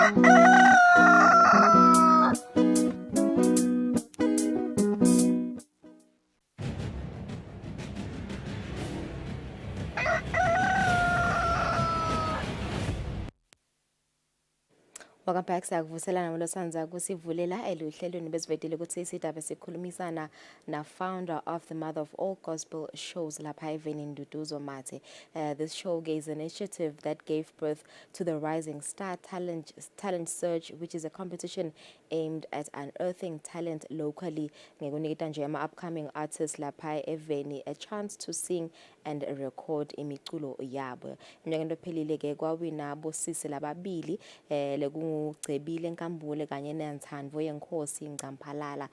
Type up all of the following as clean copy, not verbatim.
Welcome back. Sakuvuselana ngolosandza kusivulela eluhlelweni besivedile ukuthi isidaba sikhulumisana na founder of the Mother of All Gospel Shows lapha eveni Nduduzo Mathe. This showcase initiative that gave birth to the Rising Star Talent Search, which is a competition aimed at unearthing talent locally. Ngekuniketa nje ama upcoming artists lapha eveni a chance to sing and record imiculo yabo. Njengento phelile ke kwawina bosisi lababili Cebile Nkambule kanye neNthandvo Yenkosi Mcamphalala.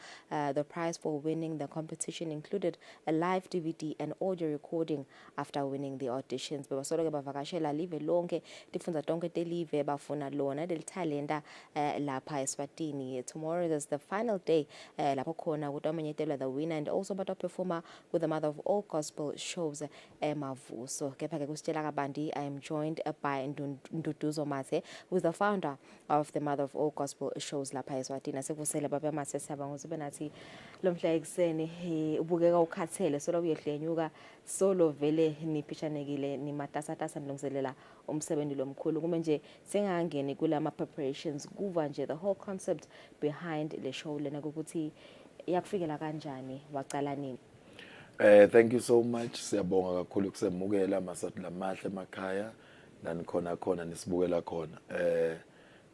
The prize for winning the competition included a live DVD and audio recording after winning the auditions. Bebasoloke bavakashela live lonke tifundza tonke telive bafuna lona del talenta lapha Eswatini. Tomorrow is the final day lapho khona kutomenyetelwa the winner and also bato performer with the Mother of All Gospel Shows Mavuso. Kepha ke kusitshela kabandi, I am joined by Nduduzo Mathe, who is the founder of the Mother of All Gospel Shows lapha Eswatini. Sekuvusela baba Mathe siyabonga ukuthi benathi lo mhla ekseni ubukeka ukhathele solo uyehlenyuka solo vele niphishanekile nimatasatasa nilungiselela umsebenzi lomkhulu kume nje sengangeni kulama preparations kuva nje the whole concept behind le show lena ukuthi yakufikela kanjani waqala nini? Thank you so much. Siyabonga kakhulu kusemukela masathi lamahle emakhaya la khona nisibukela khona.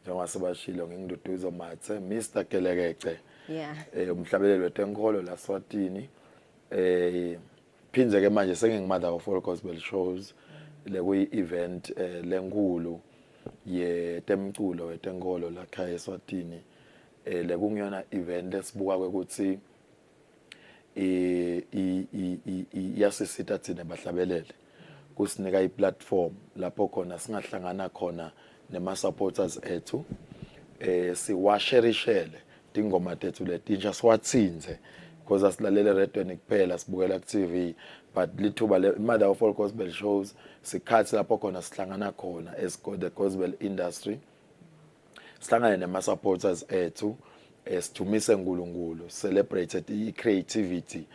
Njengoba sebashilo nginduduzo Mathe, Mr. Kelekece. Yeah. Umhlabeleli wetenkolo la Swatini. Phinze ke manje sengingimother of all gospel shows le kuyi event lenkulu ye temculo wetenkolo la khaya eSwatini. Le kungiyona event esibuka ukuthi yasisita thina bahlabelele kusinika iplatform lapho khona singahlangana khona nema supporters ethu siwasherishele ingoma tethu letintsha siwatsinze because asilalele redweni kuphela sibukela ku TV but lithuba le Mother of All Gospel Shows sikhathi lapho khona sihlangana khona as the gospel industry sihlangana nema supporters ethu esithumise uNkulunkulu celebrated i-creativity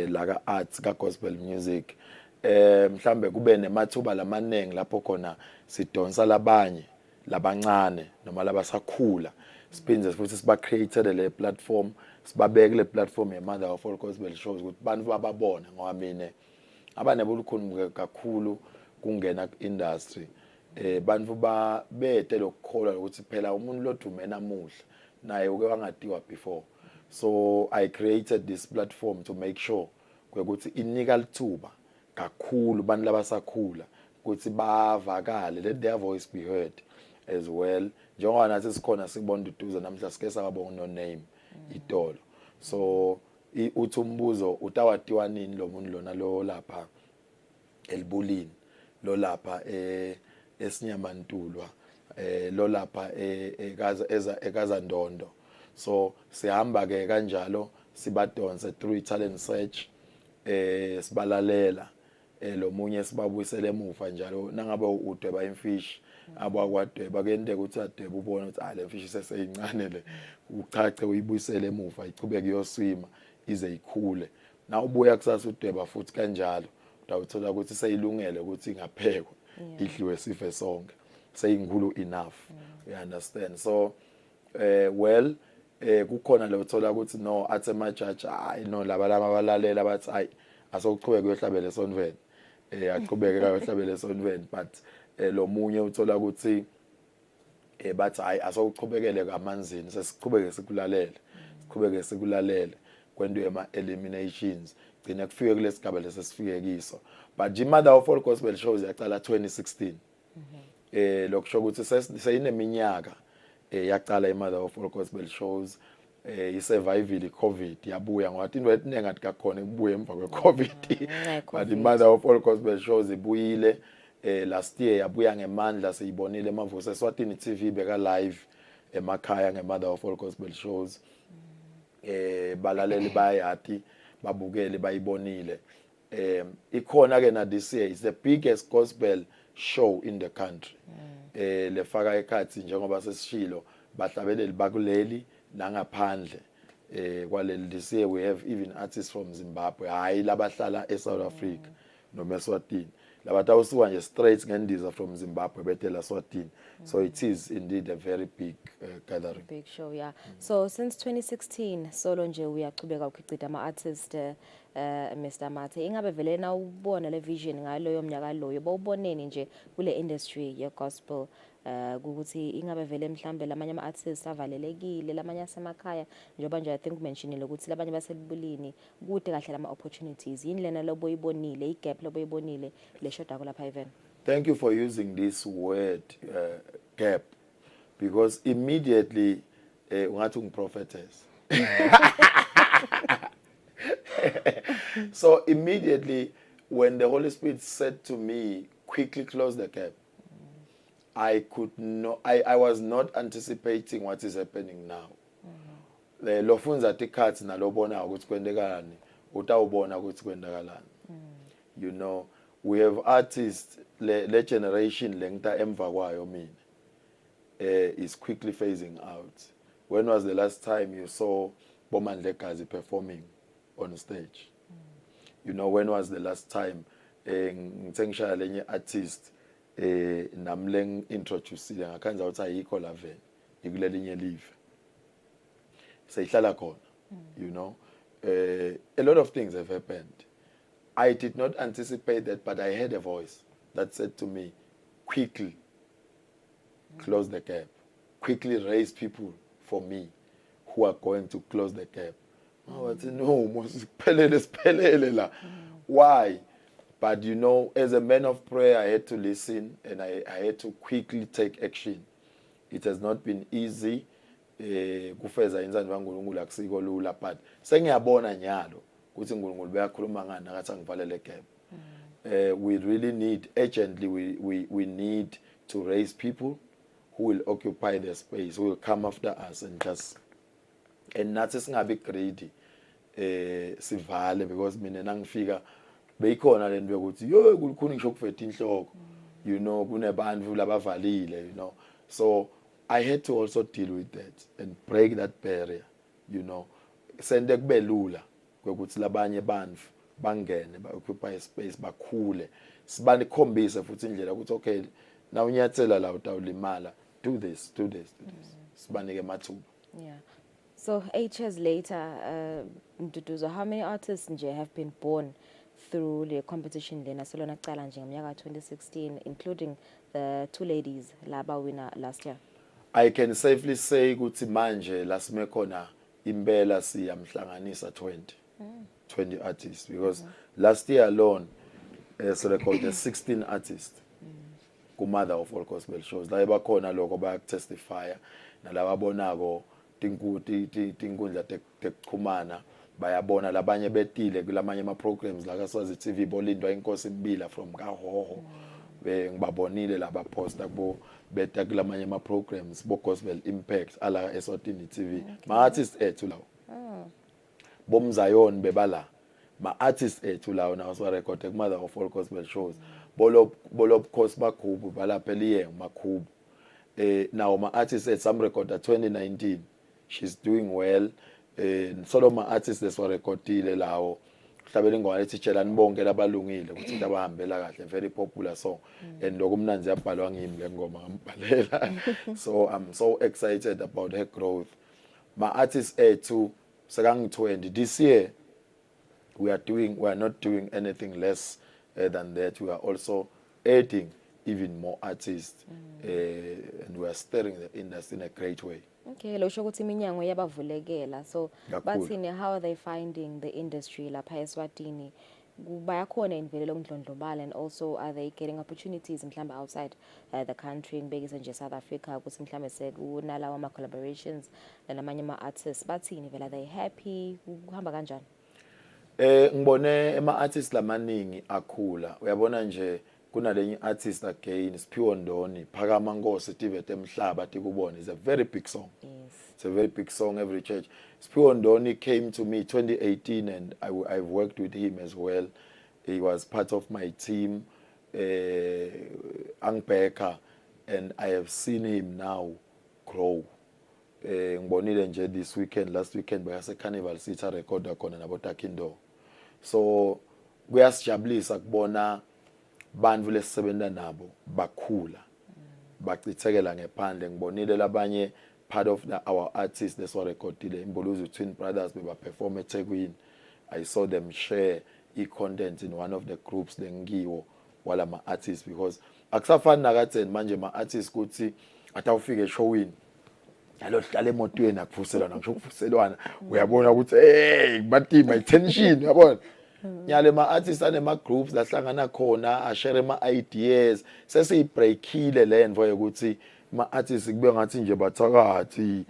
la arts ka gospel music mhlambe kube nemathuba lamanengi lapho khona sidonsa labanye labancane noma labasakhula siphinze futhi siba created le platform sibabeke le platform ye Mother of All Gospel Shows ukuthi bantu bababone ngoba mina abanebulukhulu kakhulu kungena ku industry bantu ba bete lokukholwa ukuthi phela umuntu lodume namuhla naye uke wangadiwa before. So I created this platform to make sure ukuthi inika lithuba kakhulu bantu labasakhula ukuthi bavakale, let their voice be heard as well. Njengoba nathi sikhona sibona ududuzo namhla sike sababonga no name itolo. So uthi umbuzo utawatiwa nini lo muntu lona lo lapha elibulini lo lapha esinyamantulwa lo lapha ekazandondo. So sihamba ke kanjalo sibadonse through talent search sibalalela lo munye sibabuyisele emuva njalo nangabe udweba imfish abakwadweba kuyente ukuthi adweba ubone ukuthi le mfish seseyincane le uchache uyibuyisele emuva ichubeke yoswima ize ikhule na ubuya kusasa udweba futhi kanjalo utawuthola ukuthi seyilungele ukuthi ingaphekwa idliwe sife sonke seyinkulu enough. You understand? So well kukhona lo uthola ukuthi no athe majaji no laba abalalela bathi hayi asokuqhubeka kuyohlabela esonveni aqhubeke kayohlabela esonveni but lo munye uthola ukuthi bathi hayi asokuqhubekele kamanzini sesiqhubeke sikulalele kwento ema eliminations gcina kufike kulesigaba lesifike kiso but the Mother of All Gospel Shows yaqala 2016 lokusho ukuthi seyineminyaka yaqala iMother of All Gospel Shows isurvival COVID yabuya ngoba into eningi kakhona kubuye emva kweCovid but iMother of All Gospel Shows ibuyile last year yabuya ngemandla siyibonile Mavuso Eswatini TV beka live emakhaya ngeMother of All Gospel Shows balaleli bayati babukele bayibonile ikhona ke na this year is the biggest gospel show in the country. Lefaka ekhathi njengoba sesishilo bahlabeleli bakuleli nangaphandle. Kwaleli this year we have even artists from Zimbabwe, hayi labahlala eSouth Africa noma eSwatini. Labatawusuka nje straight ngendiza from Zimbabwe betela Eswatini. So it is indeed a very big gathering. Big show, yeah. So since 2016 solo nje uyachubeka ukhiqida ama artists Mr. Mathe. Ingabe vele na ubona le vision ngaloyo mnyaka loyo bawuboneni nje kule industry ye gospel ukuthi ingabe vele mhlambe lamanye ama artists avalelekile lamanye asemakhaya njengoba nje I think mentionile ukuthi labanye baselibulini kude kahle lama opportunities yini lena loboyibonile igap loboyibonile le shoda lapha even. Thank you for using this word gap, because immediately ungathi ungiprophetess. So immediately when the Holy Spirit said to me, quickly close the gap, I was not anticipating what is happening now. Lo funza tikhathi nalobona ukuthi kwendekalani utawubona ukuthi kwendekalani. You know, we have artists le generation lengta emva kwayo mina is quickly phasing out. When was the last time you saw Bomandlekazi performing on stage? You know, when was the last time ngitsengishaya lenye artist namleng introduceile ngakhanza ukuthi ayikho la vele ikulelinye live seyihlala khona. You know, a lot of things have happened. I did not anticipate that, but I heard a voice that said to me, quickly close the gap, quickly raise people for me who are going to close the gap. Oh, I said, no, why? But you know, as a man of prayer, I had to listen and I had to quickly take action. It has not been easy. Kufeza inzani waNkulunkulu akusiko lula, but sengiyabona nyalo ukuthi uNkulunkulu beyakhuluma ngani nakathi angivalele gap. We really need urgently we need to raise people who will occupy their space, who will come after us and nathi singabi greedy sivale, because mina nangifika beyikhona lento yokuthi yo kulikhuni ngisho kufeta inhloko, you know, kunebantu labavalile, you know. So I had to also deal with that and break that barrier, you know. Sende kube lula ukuthi labanye bantu bangene ba occupy space bakhule, sibanikhombise futhi indlela ukuthi okay na unyathela la utawulimala, do this. Sibanike mathuba. Yeah. So 8 years later, Nduduzo, how many artists nje have been born through the competition lena solona kucala nje ngomnyaka 2016, including the 2 ladies laba winner last year? I can safely say ukuthi manje lasime khona impela siyamhlanganisa 20 artists, because last year alone so recorded 16 artists kumother of all gospel shows. La bakhona lokho bayakutestify nalababonako tinkundla tekuxhumana bayabona labanye betile kulamanye ama programs la kaSwazi TV bolindwa inkosi Mbila from kaHoho. Ngibabonile laba posta kubo beta kulamanye ama programs bo gospel impact ala Eswatini TV. Ma artists ethu lawo. Bomzayon bebala. Ma artists ethu lawo na so record kumother of all gospel shows. Bolo course bakhubu balapha eliyeng makhubu. Now my artists at some record 2019 she's doing well. Solo ma artists leswa recordile lawo hlabele ngwane titshelani bonke labalungile ukuthi abahambela kahle, very popular song and lokumnanzi yabhalwa ngimi le ngoma ngambhalela. So I'm so excited about her growth. My artists ethu sekangi 20 this year we are not doing anything less than that. We are also adding even more artists and we are stirring the industry in a great way. Okay, lo shokuthi iminyango yabavulekela. So bathini, how are they finding the industry lapha eSwatini? Bayakhona invelelo ngidlondlobala, and also are they getting opportunities mhlawumbe outside the country ngibekise nje South Africa ukuthi mhlawumbe sekunalawa ama collaborations namanye ama artists? Bathini vela, they happy? Kuhamba kanjani? Ngibone ema artists lamaningi akhula. Uyabona nje kunalenye artist again Siphiwo Ndoni Phakama Nkosi Tivete Emhlaba tikubona is a very big song. Yes. It's a very big song every church. Siphiwo Ndoni came to me 2018 and I've worked with him as well. He was part of my team angibheka, and I have seen him now grow. Ngibonile nje last weekend bese Carnival City recorda khona nabo Takindo. So kuyasijabulisa kubona bantu lesisebenza nabo bakhula bachithekela ngephandle. Ngibonile labanye part of our artists leswarecordile Imbuluzu Twin Brothers beba perform eThekwini. I saw them share content in one of the groups lengiwo wala ma artists, because akusafani nakatheni manje ma artists kuthi atawufika eshowini yalo hlale emotweni akuvuselana ngisho ukuvuselwana uyabona ukuthi hey bathi my tension yabona. Nyale ma artists ane ma groups lahlangana khona ashare ma ideas sesiyibreakile le nvo ukuthi ma artists kube ngathi nje bathakathi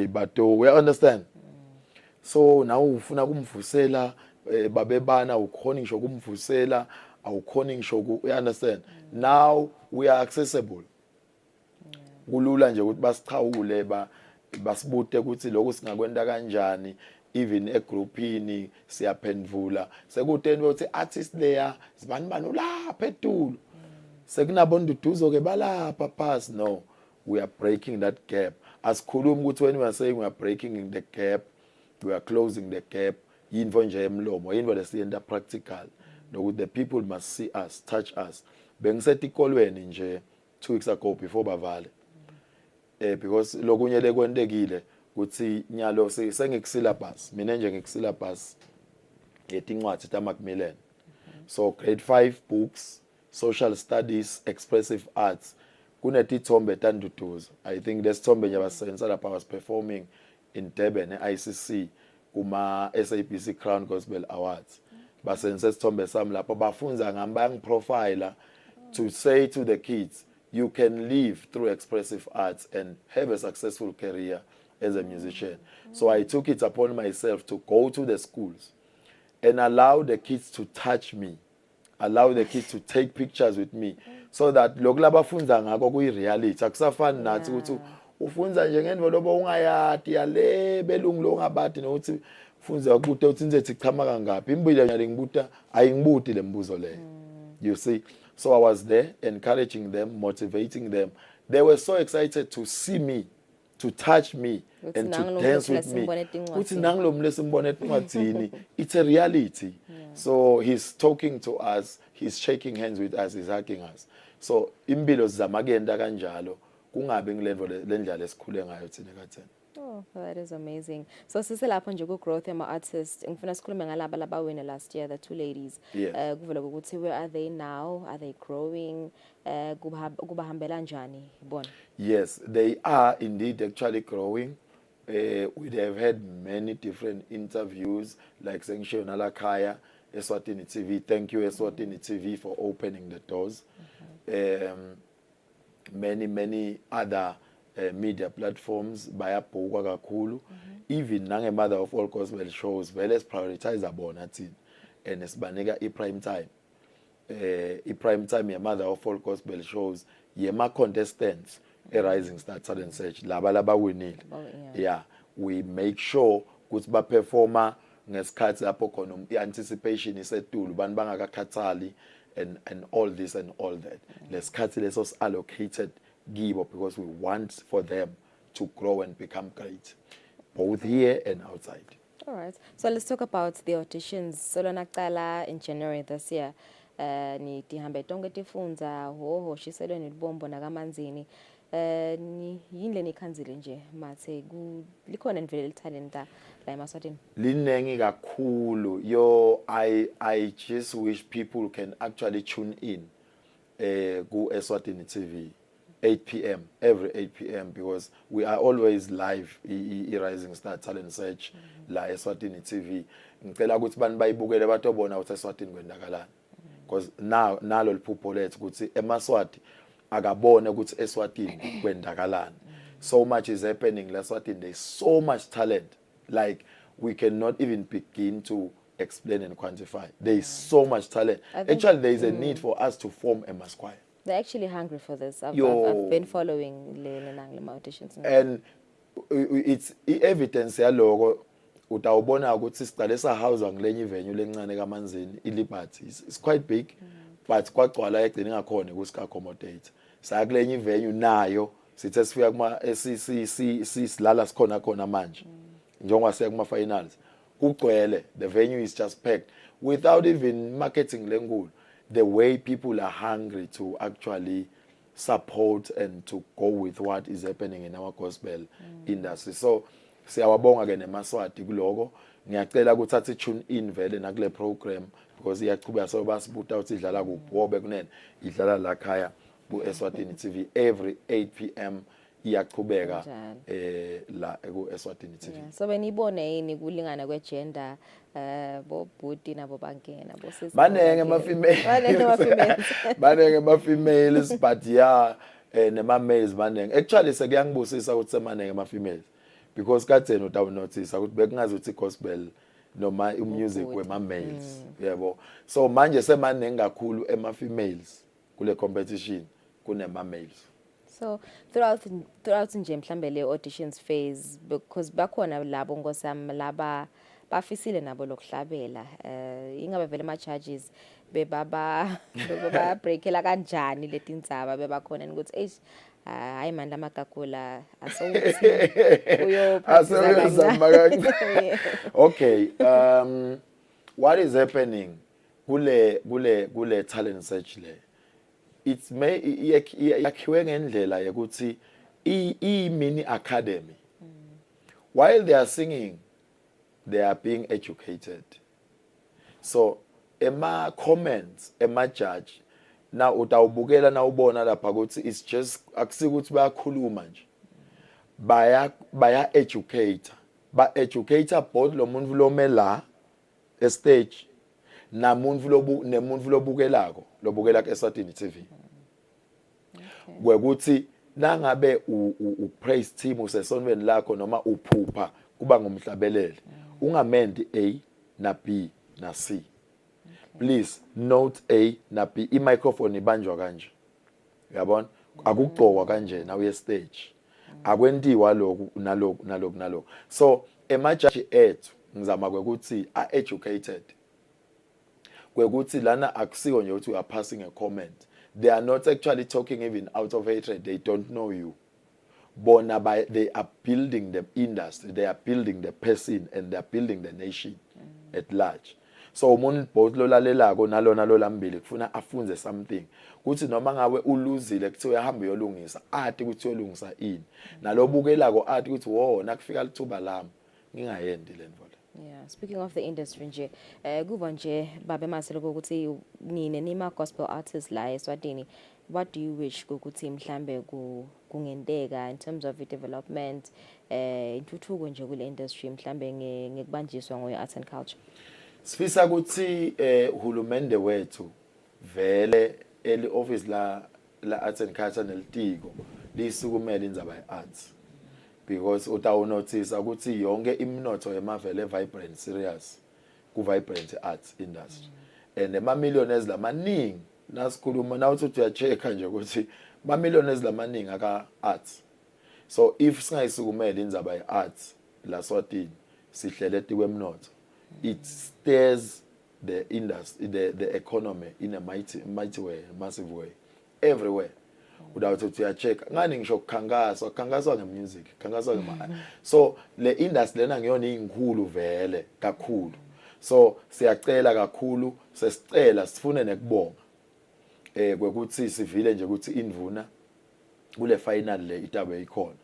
bato, we understand. So now ufuna kumvusela babebana ukhona ngisho kumvusela awukhona ngisho you understand. Now we are accessible. Kulula nje ukuthi basichawule basibute ukuthi lokho singakwenda kanjani, even egroupini siyaphendvula sekuteni ukuthi artist there sibani bani lapha eTulu sekunabonduduzo ke balapha pass. No, we are breaking that gap. Asikhulumi ukuthi when we are saying we are breaking the gap, we are closing the gap, yinvo nje emlomo, yinvo lesiyenda practical nokuthi the people must see us, touch us. Bengisetikolweni nje 2 weeks ago before bavale, because lokunye lekwentekile ukuthi nyalo sengikusyllabus mina nje ngikusyllabus yetincwadi ta Macmillan. So grade 5 books, social studies, expressive arts, kunetithombe tanduduzo. I think lesithombe nje basenza lapha was performing in Durban ICC kuma SABC Crown Gospel Awards. Basenza isithombe sami lapha bafunza ngami bayangiprofile to say to the kids, you can live through expressive arts and have a successful career as a musician. So I took it upon myself to go to the schools and allow the kids to touch me, allow the kids to take pictures with me, so that lokulaba funza ngako kuyi reality. Akusafani nathi ukuthi ufunza nje ngendvo ungayati yale belungu lo ngabathi nokuthi funza ukuthi uthi ngithi chama kangaphi impilo yale ngibuta ayingibuti lembuzo le. You see, so I was there encouraging them, motivating them. They were so excited to see me, to touch me, and to dance with me. It's a reality. So he's talking to us, he's shaking hands with us, he's hugging us. So impilo zamagenda kanjalo kungabe ngilevo lendlela esikhule ngayo thina kathena. Oh, that is amazing. So siselapho nje ku growth yama artists ngifuna sikhulume ngalaba labawina last year, the 2 ladies. Kuvela ukuthi where are they now? Are they growing? Kubahambela njani bona? Yes, they are indeed actually growing. We have had many different interviews, like Sengshe Nalakaya, Eswatini TV. Thank you, Eswatini TV, for opening the doors. Many other media platforms bayabhukwa kakhulu. Even nange mother of all gospel shows, vele prioritize abona thina and sibanika i-prime time. I-prime time ye mother of all gospel shows yema contestants Rising Star Talent Search laba winile. Yeah, we make sure ukuthi ba performa ngesikhathi lapho khona i-anticipation isetulu bantu bangakakhathali and all this and all that. Lesikhathi leso allocated gibo because we want for them to grow and become great, both here and outside. All right. So let's talk about the auditions. Solona qala in January this year. Ni tihambe tonke tifunza ho shiselo nilibombo nakamanzini. Ni yindle nikhanzile nje mathe likhona nivele lithalenta la eMaswatini. Linengi kakhulu. Yo, I just wish people can actually tune in ku Eswatini TV 8 p.m. every 8 p.m. because we are always live Rising Star Talent Search la Eswatini TV. Ngicela ukuthi bani bayibukele batobona ukuthi Eswatini kwendakalani. Because now nalo liphupho lethu ukuthi eMaswati akabone ukuthi Eswatini kwendakalani. So much is happening la Eswatini. There's so much talent, like we cannot even begin to explain and quantify. There is so much talent. Actually, there is a need for us to form a mass choir. They're actually hungry for this. I've been following the auditions. And it's evidence yaloko utawubona ukuthi siqale sahouse ngilenye venue lencane kaManzini iLiberty. It's quite big. but kwagcwala egcina ngakhona kusika accommodate sakulenye venue nayo sithe sifika kuma sisilala sikhona khona manje njengoba siya kuma finals kugcwele the venue is just packed without even marketing lenkulu the way people are hungry to actually support and to go with what is happening in our gospel industry. So siyawabonga ke nemaswati kuloko ngiyacela ukuthi athi tune in vele na kule program because iyaqhubeka so basibuta ukuthi idlala kuphi wobe kunene idlala la khaya ku Eswatini TV every 8 p.m. iyaqhubeka la ku Eswatini TV. Yeah. So benibone yini kulingana kwegender bo bhuti nabo bangena bo sisi banenge ma females banenge ma females but yeah nema males banenge actually sekuyangibusisa ukuthi semanenge ma females because katheni utawu notice ukuthi bekungazi ukuthi gospel noma music wema males yebo so manje semanenge kakhulu ema females kule competition kunema males. So throughout nje mhlambe le auditions phase because bakhona labo ngosami laba bafisile nabo lokuhlabela ingabe vele ama charges bebaba breakela kanjani letindzaba bebakhona ukuthi hayi manje lamagagula asowuthi uyophathisa okay what is happening kule talent search le it's yakhiwe ngendlela yokuthi mini academy while they are singing they are being educated so ema comments ema judge na utawubukela na ubona lapha ukuthi it's just akusikuthi bayakhuluma nje baya educator ba educator both lo muntu lomela stage na muntu nemuntu lobukelako lobukela ku Eswatini TV kwekuthi nangabe praise team usesonweni lakho noma uphupha kuba ngumhlabelele ungamendi A na B na C please note A na B I microphone ibanjwa kanje uyabona akugcokwa kanje na uye stage akwentiwa lokhu nalokhu so emajaji ethu ngizama kwekuthi are educated kwekuthi lana akusiko nje ukuthi you are passing a comment they are not actually talking even out of hatred they don't know you bona they are building the industry they are building the person and they are building the nation at large so umuntu both lolalelako nalona lolambili kufuna afunze something kuthi noma ngawe uluzile kuthi uyahamba uyolungisa athi kuthi uyolungisa ini nalobukelako athi kuthi wo nakufika lithuba lami ngingayendi lento. Yeah, speaking of the industry nje kuba nje babe maselo ukuthi nine nima gospel artists la eSwatini what do you wish ukuthi mhlambe kungendeka in terms of the development intuthuko nje kule industry mhlambe ngekubanjiswa ngoy arts and culture sifisa ukuthi uhulumende wethu vele eli office la arts and culture nelitiko lisukumela indzaba yearts because utawu notice ukuthi yonke iminotho yemavele vibrant serious ku vibrant arts industry and ema millionaires lamaningi nasikhuluma nawuthi uyacheka nje ukuthi ma millionaires lamaningi aka arts so if singayisukumela indzaba yearts la Swatini sihlele kwemnotho it stirs the industry the economy in a mighty way massive way everywhere without ukuthi uyacheka ngani ngisho kukhangaswa ngemusic khangaswa ngema so le industry lena ngiyona inkulu vele kakhulu so siyacela kakhulu sesicela sifune nekubonga kwekuthi sivile nje ukuthi indvuna kule final le itabe ikhona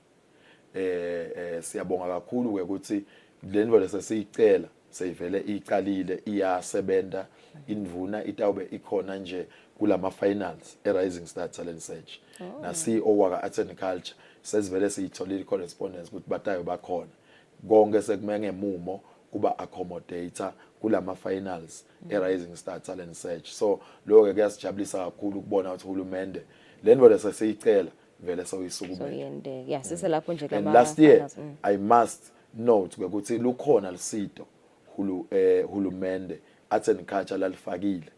siyabonga kakhulu ukuthi le ndvo lesiyicela seyivele iqalile iyasebenza indvuna itawube ikhona nje kulama finals eRising Star Talent Search na CEO waka Arts and Culture sesivele siyitholile correspondence ukuthi batayo bakhona konke sekumenge mumo kuba accommodator kulama finals eRising Star Talent Search so lokho kuyasijabulisa kakhulu ukubona ukuthi uhulumende lento lesiyicela vele soyisukumela yes siselapho nje kama last year I must note ukuthi lukhona lisito hulumende Arts and Culture lalifakile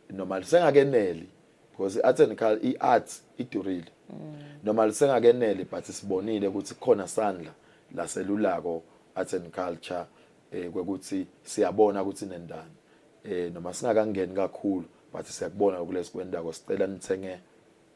normal sengakeneli because Arts and Culture iarts idurile normal sengakeneli but sibonile ukuthi khona sandla laselulako Arts and Culture kwekuthi siyabona ukuthi nendani noma singakangeni kakhulu but siyakubona kulesikwendako sicela nithenge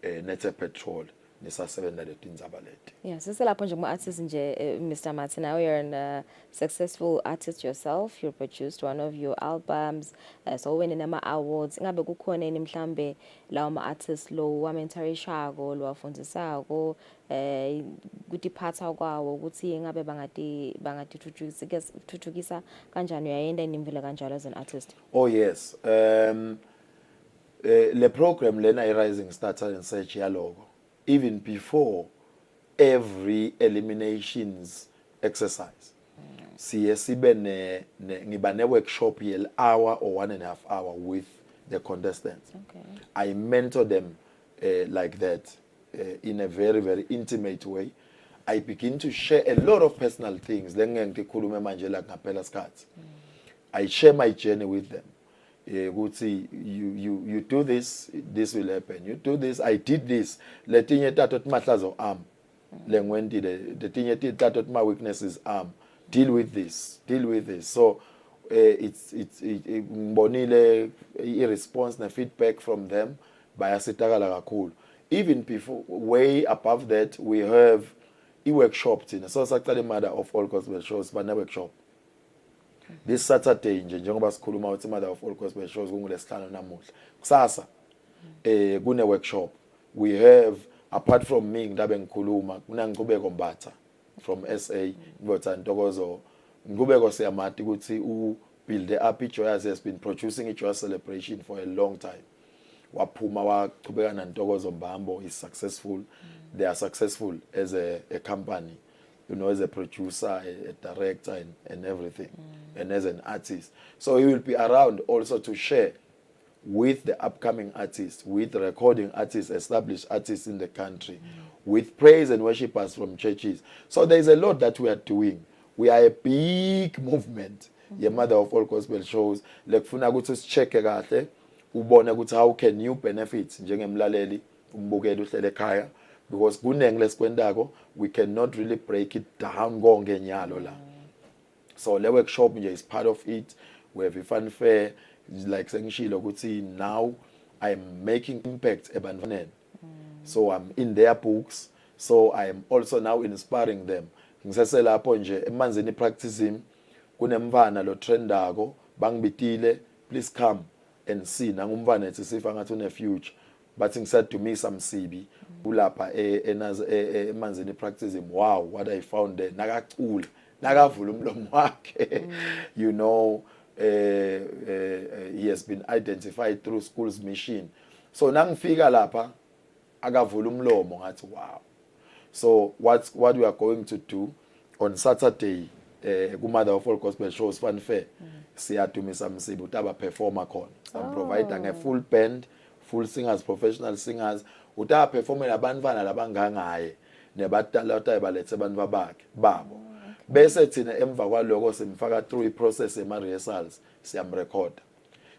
nethe petrol nisasebenza letindzaba leti. Yeah, siselapho nje kuma-artists nje, Mr. Martin, now you're a successful artist yourself. You produced one of your albums, so winning ama-awards. Ingabe kukhona yini mhlambe lawo ma-artists lo wamentorishako, lo wafundisako, kutiphatha kwawo ukuthi ingabe bangatithuthukisa kanjani, uyayenda inimvile kanjalo as an artist? Oh yes, le program lena i-Rising Star Talent Search yaloko, even before every eliminations exercise, siye sibe ngiba ne-workshop hour or 1.5 hour with the contestants. Okay. I mentor them like that in a very, very intimate way. I begin to share a lot of personal things. I share my journey with them. You do this, this will happen. You do this, I did this. Letinye tatot matlazo arm. Lengwendi the tinye tatot my weaknesses arm. Deal with this. Deal with this. So it's bonile response na feedback from them by asitagala cool. Even before, way above that, we have workshops in. So actually mother of all gospel shows, but never workshop. This Saturday njengoba sikhuluma uthi mother of all gospel shows kungulesihlanu namuhla. Kusasa kune workshop. We have, apart from me ngidabe ngikhuluma, kunangiqhubeko Mbatha from SA, Ngibotha Ntokozo. Ngubeko siyamathi ukuthi u build up iJoyous has been producing iJoyous celebration for a long time. Waphuma waqhubeka naNtokozo Mbambo is successful. They are successful as a company, you know, as a producer, a director and everything, and as an artist. So he will be around also to share with the upcoming artists, with recording artists, established artists in the country, with praise and worshipers from churches. So there is a lot that we are doing. We are a big movement. Your mother of all gospel shows. Like funa ukuthi sicheke kahle ubone ukuthi how can you benefit njengemlaleli umbukeli uhlele ekhaya, because kunenge lesikwendako we cannot really break it down konke nyalo la. So le workshop nje is part of it. We have a fun fair, like sengishilo ukuthi now I'm making impact ebantwaneni. So I'm in their books, so I am also now inspiring them. Ngisese lapho nje emanzini practicing kunemvana lo trendako bangibitile, please come and see nangumvana ethi sifa ngathi une future, but ngisaid to me samsibi ulapha emanzini practicing. Wow, what I found there, nakacula nakavula umlomo wakhe. You know, he has been identified through school's mission. So nangifika lapha akavula umlomo ngathi wow. So what we are going to do on Saturday, Mother of all gospel shows fun fair, siyadumisa msibi utaba performer khona. I'm providing a full band, full singers, professional singers. Utaba performer labantwana labangangaye nebatalata ebalethe abantu bakhe babo. Bese thina emva kwaloko simfaka through i-process ema rehearsals, siyamrecorda.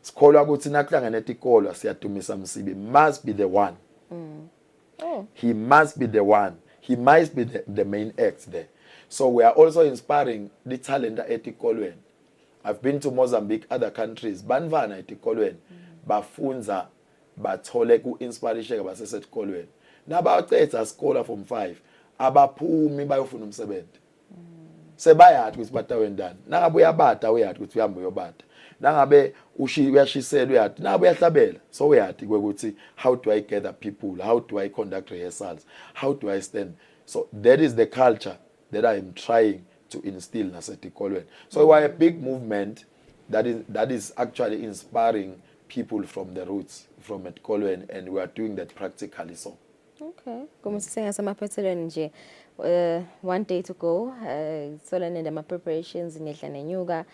Sikholwa ukuthi nakuhlangene etikolo siyadumisa msibi must be the one. He must be the one. He must be the main act there. So we are also inspiring the talent at etikolweni. I've been to Mozambique, other countries. Banvana etikolweni. Bafunza, bathole ku inspiration basesetikolweni. Nabaqeda scholar from 5. Abaphumi bayofuna umsebenzi. Sebayathi ukuthi batawendana. Nangabe uyabata uyathi ukuthi uyahamba uyobata. Nangabe uyashisela uyathi nabe uyahlabela. So uyathi ukuthi how do I gather people? How do I conduct rehearsals? How do I stand? So that is the culture that I am trying to instill nasetikolweni. So we are a big movement that is actually inspiring people from the roots, from etikolweni, and we are doing that practically. So okay, como sisengasamaphethelweni nje, 1 day to go. So lena my preparations ngehla nenyuka,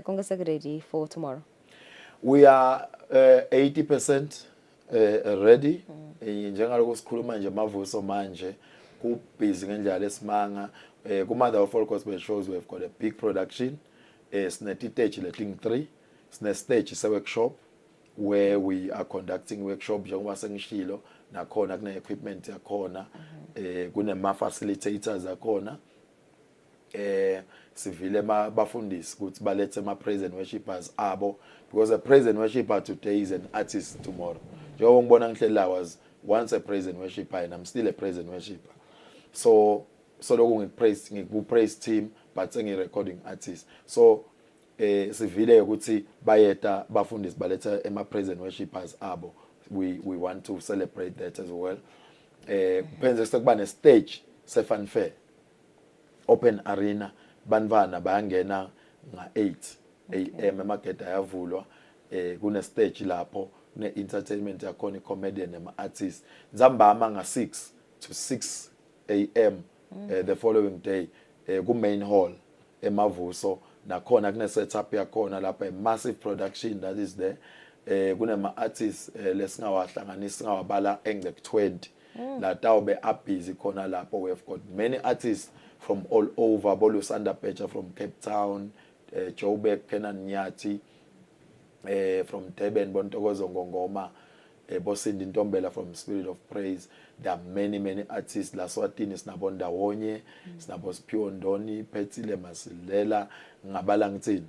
konke ready for tomorrow. We are 80% ready. Njengaloko sikhuluma nje mavuso manje kubhizi ngendlela lesimanga. Mother of all gospel shows, we've got a big production. Stage letting 3. Stage is a workshop where we are conducting workshop njengoba sengishilo nakhona kune equipment yakhona, kune ma facilitators yakhona. sivile bafundisi ukuthi balethe ama-praise and worshipers abo, because a praise and worshipper today is an artist tomorrow. Njengoba ngibona ngihleli la, was once a praise and worshipper and I'm still a praise and worshipper. So lokhu ngiku-praise team but sengi-recording artist. So sivile ukuthi bayeta bafundisi baletha ama-praise and worshipers abo. We want to celebrate that as well. Kuphenzeka sekuba ne-stage se-fun fair, open arena, banvana bayangena nga-8 AM amagede ayavulwa, kune-stage lapho, kune-entertainment yakhona, i-comedian nama-artist. Nzambama nga-6 to 6 AM the following day, ku-main hall eMavuso, nakhona kune-setup yakhona lapha, a massive production that is there. Kunema-artists lesingawahlanganisi singawabala engek-20 la tawube abusy khona lapho. We have got many artists from all over, Bolusanda Pecha from Cape Town, Joburg, Kenan Nyati, from Durban, Bontokozo Ngongoma, Bosindi Ntombela from Spirit of Praise. There are many artists. La Eswatini sinabonda wonye, sinabos Piondoni, Petile Masilela, ngabala ngitsini,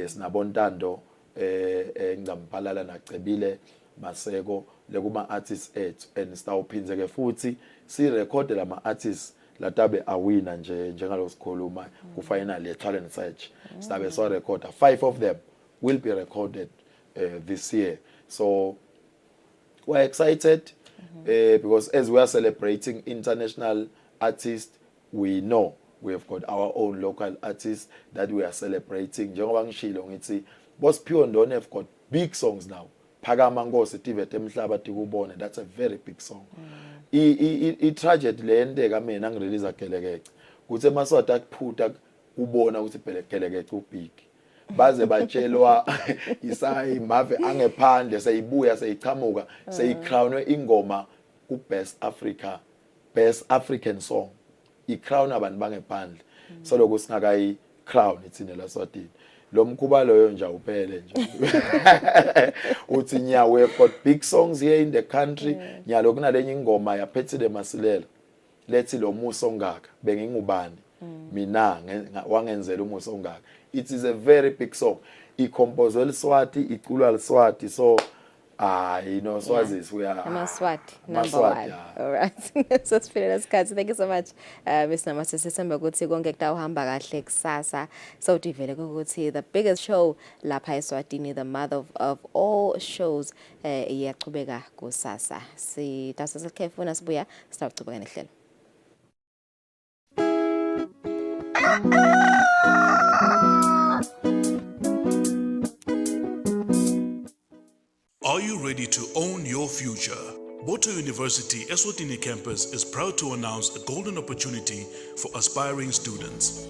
sinabontando, ngizamphalala nacebile Maseko lekuma artists ethu, and sitawuphinzeke futhi si record lama artists latabe awina nje njengalo sikhuluma ku final ye talent search. Sitabe so record 5 of them will be recorded this year. So we're excited because as we are celebrating international artists, we know we have got our own local artists that we are celebrating. Njengoba ngishilo ngithi Boss Piondoni have got big songs now. Phakama Nkosi Tivete Emhlaba Tikubone, that's a very big song. I tragedy le enteka mina ngirelease Kelekece. Kuthi emaswati akuphutha ubona ukuthi phela Kelekece ubig. Baze batshelwa isayi mave angephandle seyibuya seyichamuka seyicrownwe ingoma ku Best African Song. I-crown abantu bangephandle. So lokho singakayi crown ithina la Eswatini. Lo mkhuba loyo nje uphele nje. Uthi nya we have got big songs here in the country. Nya lokunalenye ingoma ya Phethile Masilela. Lethi lo muso ongaka bengingubani. Mina wangenzela umuso ongaka. It is a very big song. I-compose eliswati, iculwa eliswati. So you know, Swazis, we are Amaswati, number Maswati, one. yeah. All right. So Spirit Skats, thank you so much. Mr. Namase Semba ukuthi konke kutawuhamba kahle kusasa. So tivele ukuthi the biggest show lapha eSwatini, the mother of all shows, iyaqhubeka kusasa. Sitasa sekefuna sibuya sitawuqhubeka nehlelo. Are you ready to own your future? BTO University Eswatini campus is proud to announce a golden opportunity for aspiring students.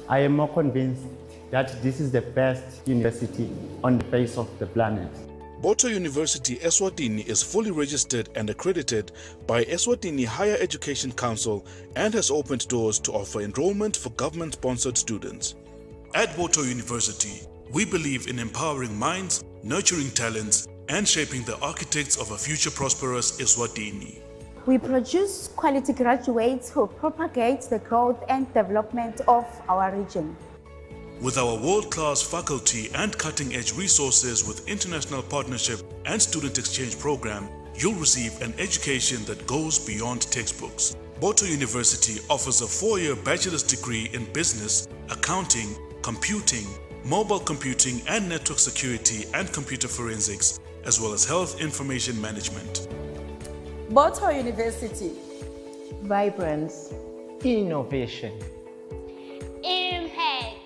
I am more convinced that this is the best university on the face of the planet. BTO University Eswatini is fully registered and accredited by Eswatini Higher Education Council and has opened doors to offer enrollment for government-sponsored students. At BTO University, we believe in empowering minds, nurturing talents, and shaping the architects of a future prosperous Eswatini. We produce quality graduates who propagate the growth and development of our region. With our world-class faculty and cutting-edge resources with international partnership and student exchange program, you'll receive an education that goes beyond textbooks. BTO University offers a 4-year bachelor's degree in business, accounting, computing, mobile computing and network security and computer forensics, as well as health information management. BTO University. Vibrance. Innovation. Impact.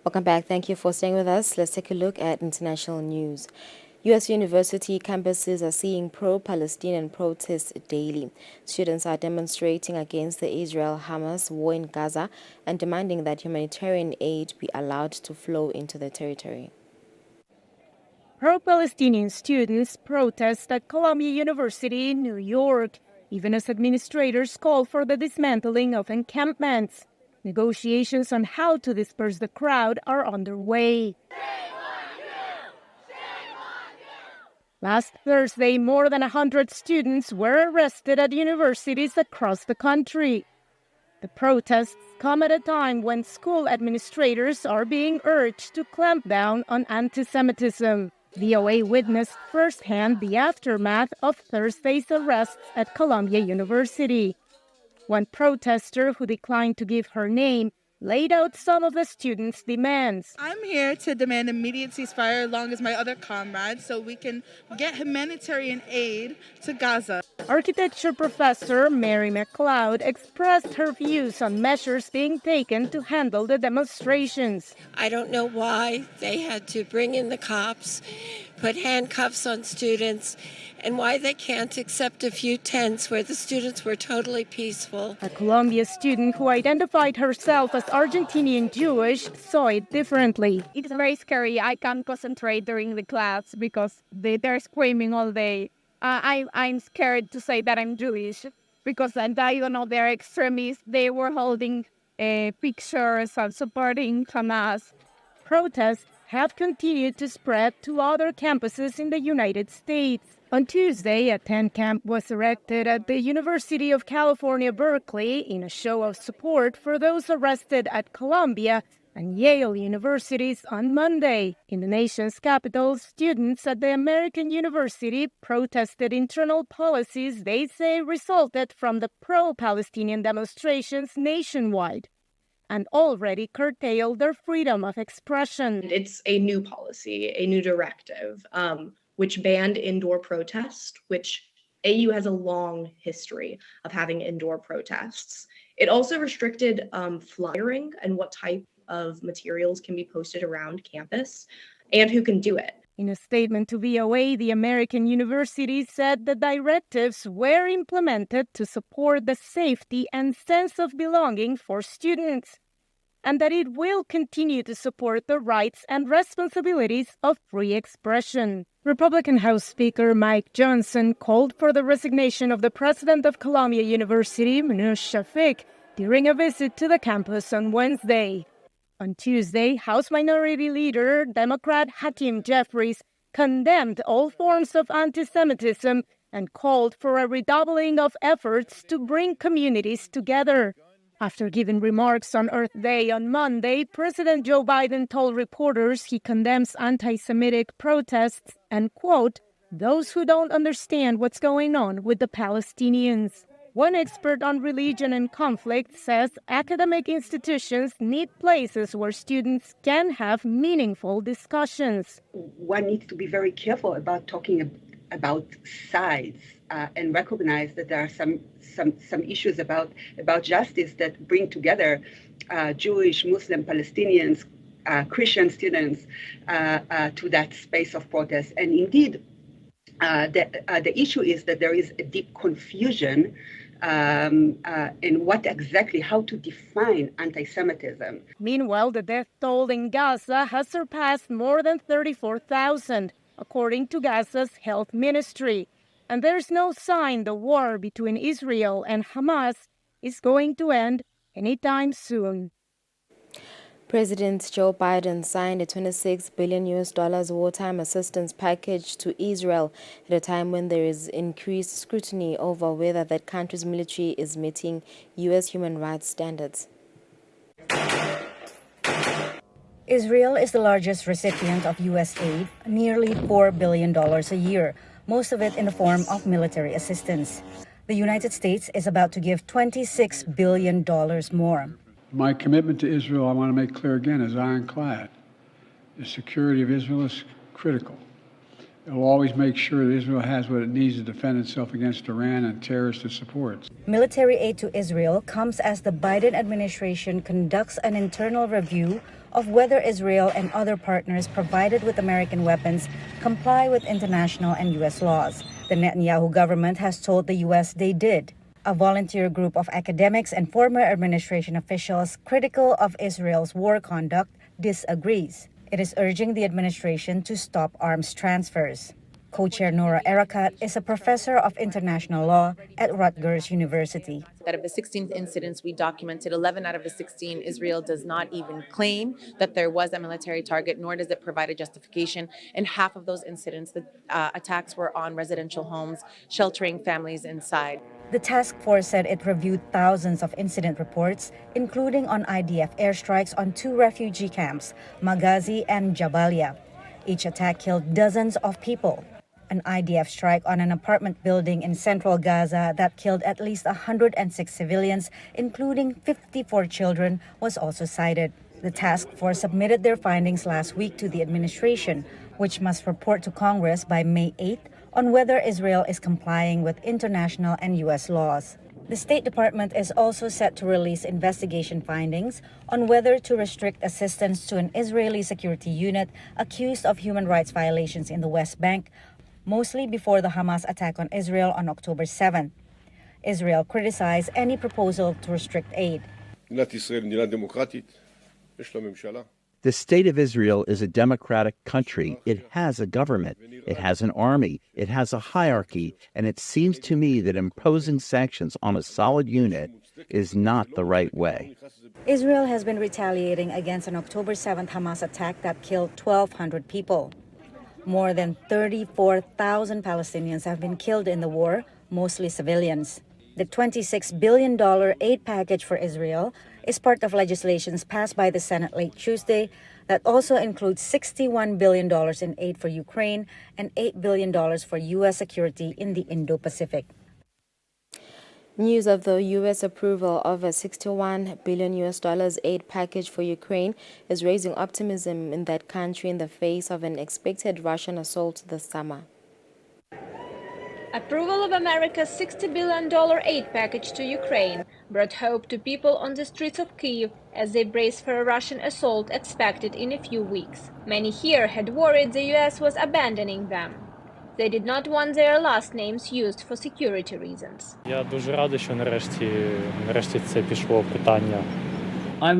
Welcome back. Thank you for staying with us. Let's take a look at international news. U.S. university campuses are seeing pro-Palestinian protests daily. Students are demonstrating against the Israel-Hamas war in Gaza and demanding that humanitarian aid be allowed to flow into the territory. Pro-Palestinian students protest at Columbia University in New York, even as administrators call for the dismantling of encampments. Negotiations on how to disperse the crowd are underway. Last Thursday, more than 100 students were arrested at universities across the country. The protests come at a time when school administrators are being urged to clamp down on anti-Semitism. VOA witnessed firsthand the aftermath of Thursday's arrests at Columbia University. One protester, who declined to give her name, laid out some of the students' demands. I'm here to demand immediate ceasefire along with my other comrades so we can get humanitarian aid to Gaza. Architecture professor Mary McLeod expressed her views on measures being taken to handle the demonstrations. I don't know why they had to bring in the cops, put handcuffs on students, and why they can't accept a few tents where the students were totally peaceful. A Columbia student who identified herself as Argentinian Jewish saw it differently. It's very scary. I can't concentrate during the class because they're screaming all day. I'm scared to say that I'm Jewish because I don't know, they're extremists. They were holding pictures and supporting Hamas. Protests have continued to spread to other campuses in the United States. On Tuesday, a tent camp was erected at the University of California, Berkeley, in a show of support for those arrested at Columbia and Yale universities on Monday. In the nation's capital, students at the American University protested internal policies they say resulted from the pro-Palestinian demonstrations nationwide and already curtailed their freedom of expression. It's a new policy, a new directive, which banned indoor protest, which AU has a long history of having indoor protests. It also restricted flyering and what type of materials can be posted around campus and who can do it. In a statement to VOA, the American University said the directives were implemented to support the safety and sense of belonging for students, and that it will continue to support the rights and responsibilities of free expression. Republican House Speaker Mike Johnson called for the resignation of the president of Columbia University, Minouche Shafik, during a visit to the campus on Wednesday. On Tuesday, House Minority Leader Democrat Hakeem Jeffries condemned all forms of anti-Semitism and called for a redoubling of efforts to bring communities together. After giving remarks on Earth Day on Monday, President Joe Biden told reporters he condemns anti-Semitic protests and, quote, those who don't understand what's going on with the Palestinians. One expert on religion and conflict says academic institutions need places where students can have meaningful discussions. One needs to be very careful about talking about sides and recognize that there are some issues about justice that bring together Jewish, Muslim, Palestinians, Christian students to that space of protest. And indeed, the issue is that there is a deep confusion in how to define anti-Semitism. Meanwhile, the death toll in Gaza has surpassed more than 34,000, according to Gaza's health ministry. And there's no sign the war between Israel and Hamas is going to end anytime soon. President Joe Biden signed a $26 billion wartime assistance package to Israel at a time when there is increased scrutiny over whether that country's military is meeting U.S. human rights standards. Israel is the largest recipient of U.S. aid, nearly $4 billion a year, most of it in the form of military assistance. The United States is about to give $26 billion more. My commitment to Israel, I want to make clear again, is ironclad. The security of Israel is critical. It will always make sure that Israel has what it needs to defend itself against Iran and terrorists it supports. Military aid to Israel comes as the Biden administration conducts an internal review of whether Israel and other partners provided with American weapons comply with international and U.S. laws. The Netanyahu government has told the U.S. they did. A volunteer group of academics and former administration officials critical of Israel's war conduct disagrees. It is urging the administration to stop arms transfers. Co-chair Nora Erakat is a professor of international law at Rutgers University. Out of the 16 incidents we documented, 11 out of the 16, Israel does not even claim that there was a military target, nor does it provide a justification. In half of those incidents, the attacks were on residential homes, sheltering families inside. The task force said it reviewed thousands of incident reports, including on IDF airstrikes on 2 refugee camps, Maghazi and Jabalia. Each attack killed dozens of people. An IDF strike on an apartment building in central Gaza that killed at least 106 civilians, including 54 children, was also cited. The task force submitted their findings last week to the administration, which must report to Congress by May 8th on whether Israel is complying with international and U.S. laws. The State Department is also set to release investigation findings on whether to restrict assistance to an Israeli security unit accused of human rights violations in the West Bank, mostly before the Hamas attack on Israel on October 7th. Israel criticized any proposal to restrict aid. The state of Israel is a democratic country. It has a government. It has an army. It has a hierarchy. And it seems to me that imposing sanctions on a solid unit is not the right way. Israel has been retaliating against an October 7th Hamas attack that killed 1,200 people. More than 34,000 Palestinians have been killed in the war, mostly civilians. The $26 billion aid package for Israel is part of legislation passed by the Senate late Tuesday that also includes $61 billion in aid for Ukraine and $8 billion for U.S. security in the Indo-Pacific. News of the U.S. approval of a $61 billion aid package for Ukraine is raising optimism in that country in the face of an expected Russian assault this summer. Approval of America's $60 billion aid package to Ukraine brought hope to people on the streets of Kyiv as they brace for a Russian assault expected in a few weeks. Many here had worried the U.S. was abandoning them. They did not want their last names used for security reasons. I'm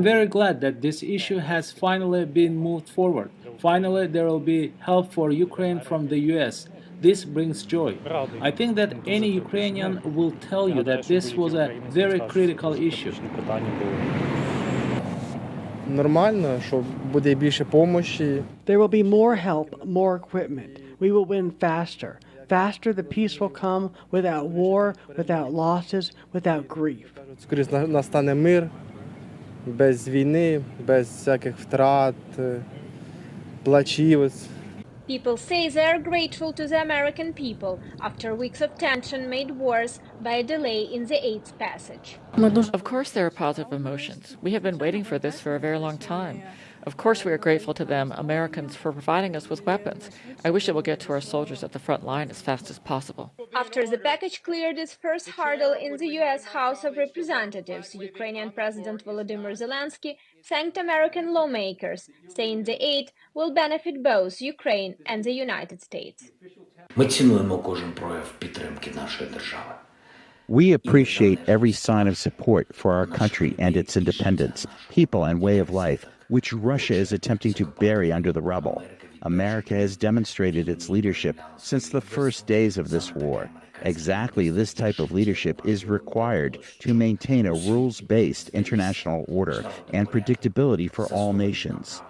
very glad that this issue has finally been moved forward. Finally, there will be help for Ukraine from the US. This brings joy. I think that any Ukrainian will tell you that this was a very critical issue. There will be more help, more equipment. We will win faster. Faster, the peace will come without war, without losses, without grief. People say they are grateful to the American people after weeks of tension made worse by a delay in the aid's passage. Of course there are positive emotions. We have been waiting for this for a very long time. Of course we are grateful to them, Americans, for providing us with weapons. I wish it will get to our soldiers at the front line as fast as possible. After the package cleared its first hurdle in the U.S. House of Representatives, Ukrainian President Volodymyr Zelensky thanked American lawmakers, saying the aid will benefit both Ukraine and the United States. We appreciate every sign of support for our country and its independence, people and way of life, which Russia is attempting to bury under the rubble. America has demonstrated its leadership since the first days of this war. Exactly this type of leadership is required to maintain a rules-based international order and predictability for all nations.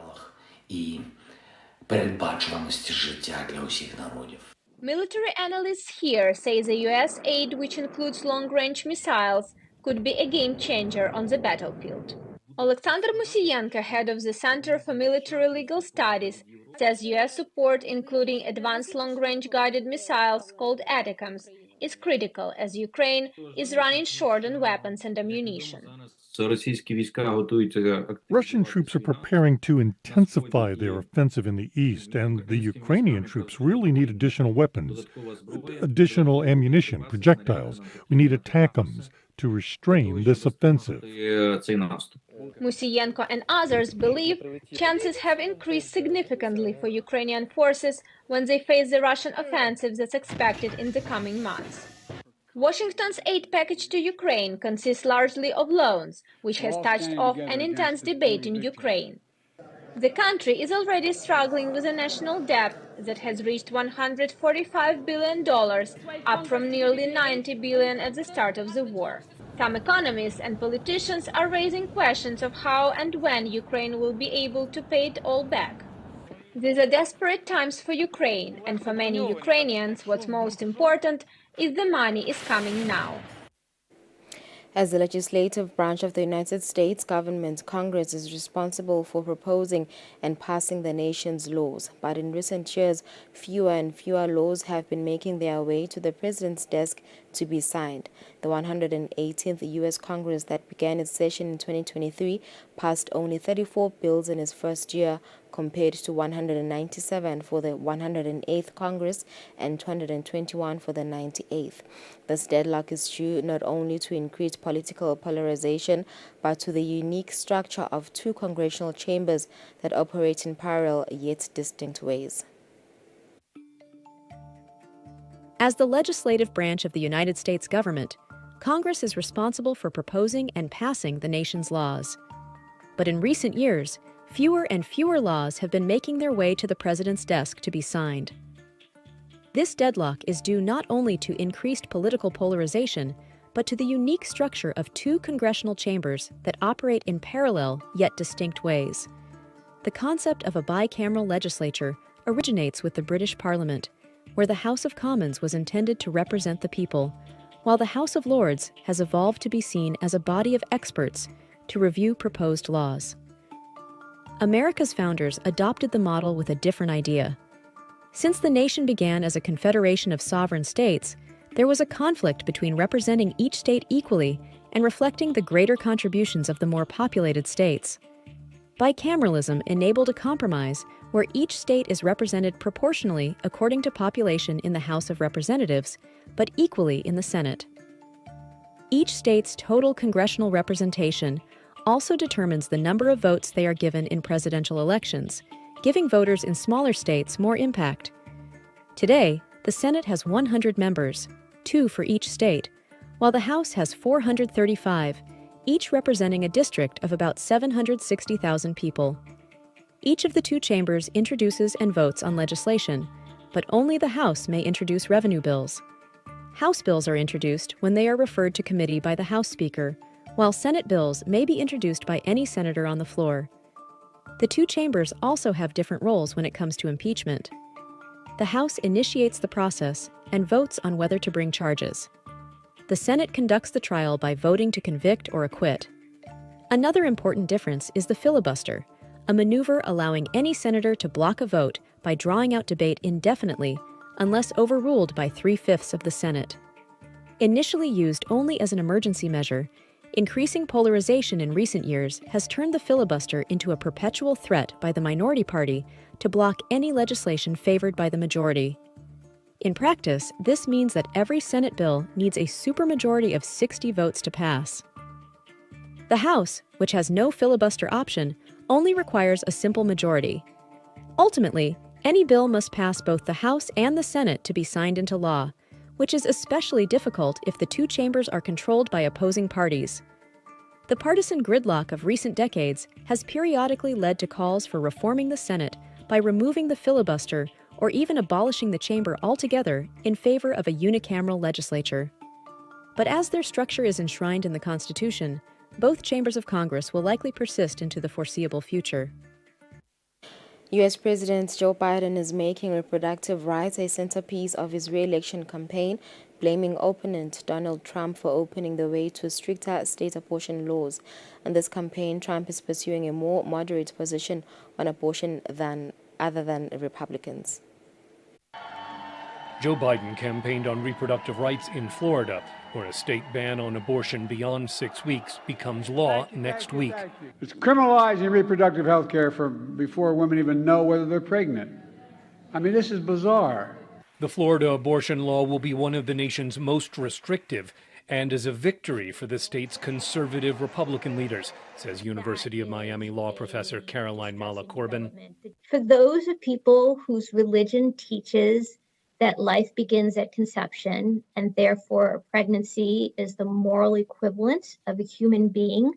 Military analysts here say the U.S. aid, which includes long-range missiles, could be a game-changer on the battlefield. Alexander Musienko, head of the Center for Military Legal Studies, says U.S. support, including advanced long-range guided missiles called ATACMS, is critical as Ukraine is running short on weapons and ammunition. Russian troops are preparing to intensify their offensive in the east, and the Ukrainian troops really need additional weapons, additional ammunition, projectiles. We need ATACMS to restrain this offensive. Musienko and others believe chances have increased significantly for Ukrainian forces when they face the Russian offensive that's expected in the coming months. Washington's aid package to Ukraine consists largely of loans, which has touched off an intense debate in Ukraine. The country is already struggling with a national debt that has reached $145 billion, up from nearly $90 billion at the start of the war. Some economists and politicians are raising questions of how and when Ukraine will be able to pay it all back. These are desperate times for Ukraine, and for many Ukrainians, what's most important is the money is coming now. As the legislative branch of the United States government, Congress is responsible for proposing and passing the nation's laws. But in recent years, fewer and fewer laws have been making their way to the president's desk to be signed. The 118th U.S. Congress that began its session in 2023 passed only 34 bills in its first year, compared to 197 for the 108th Congress and 221 for the 98th. This deadlock is due not only to increased political polarization, but to the unique structure of two congressional chambers that operate in parallel yet distinct ways. As the legislative branch of the United States government, Congress is responsible for proposing and passing the nation's laws. But in recent years, fewer and fewer laws have been making their way to the president's desk to be signed. This deadlock is due not only to increased political polarization, but to the unique structure of two congressional chambers that operate in parallel yet distinct ways. The concept of a bicameral legislature originates with the British Parliament, where the House of Commons was intended to represent the people, while the House of Lords has evolved to be seen as a body of experts to review proposed laws. America's founders adopted the model with a different idea. Since the nation began as a confederation of sovereign states, there was a conflict between representing each state equally and reflecting the greater contributions of the more populated states. Bicameralism enabled a compromise where each state is represented proportionally according to population in the House of Representatives, but equally in the Senate. Each state's total congressional representation also determines the number of votes they are given in presidential elections, giving voters in smaller states more impact. Today, the Senate has 100 members, 2 for each state, while the House has 435, each representing a district of about 760,000 people. Each of the two chambers introduces and votes on legislation, but only the House may introduce revenue bills. House bills are introduced when they are referred to committee by the House Speaker, while Senate bills may be introduced by any senator on the floor. The two chambers also have different roles when it comes to impeachment. The House initiates the process and votes on whether to bring charges. The Senate conducts the trial by voting to convict or acquit. Another important difference is the filibuster, a maneuver allowing any senator to block a vote by drawing out debate indefinitely unless overruled by 3/5 of the Senate. Initially used only as an emergency measure, increasing polarization in recent years has turned the filibuster into a perpetual threat by the minority party to block any legislation favored by the majority. In practice, this means that every Senate bill needs a supermajority of 60 votes to pass. The House, which has no filibuster option, only requires a simple majority. Ultimately, any bill must pass both the House and the Senate to be signed into law, which is especially difficult if the two chambers are controlled by opposing parties. The partisan gridlock of recent decades has periodically led to calls for reforming the Senate by removing the filibuster or even abolishing the chamber altogether in favor of a unicameral legislature. But as their structure is enshrined in the Constitution, both chambers of Congress will likely persist into the foreseeable future. U.S. President Joe Biden is making reproductive rights a centerpiece of his re-election campaign, blaming opponent Donald Trump for opening the way to stricter state abortion laws. In this campaign, Trump is pursuing a more moderate position on abortion other than Republicans. Joe Biden campaigned on reproductive rights in Florida, where a state ban on abortion beyond 6 weeks becomes law next week. It's criminalizing reproductive health care before women even know whether they're pregnant. I mean, this is bizarre. The Florida abortion law will be one of the nation's most restrictive and is a victory for the state's conservative Republican leaders, says University of Miami law professor Caroline Mala Corbin. For those of people whose religion teaches that life begins at conception and therefore pregnancy is the moral equivalent of a human being,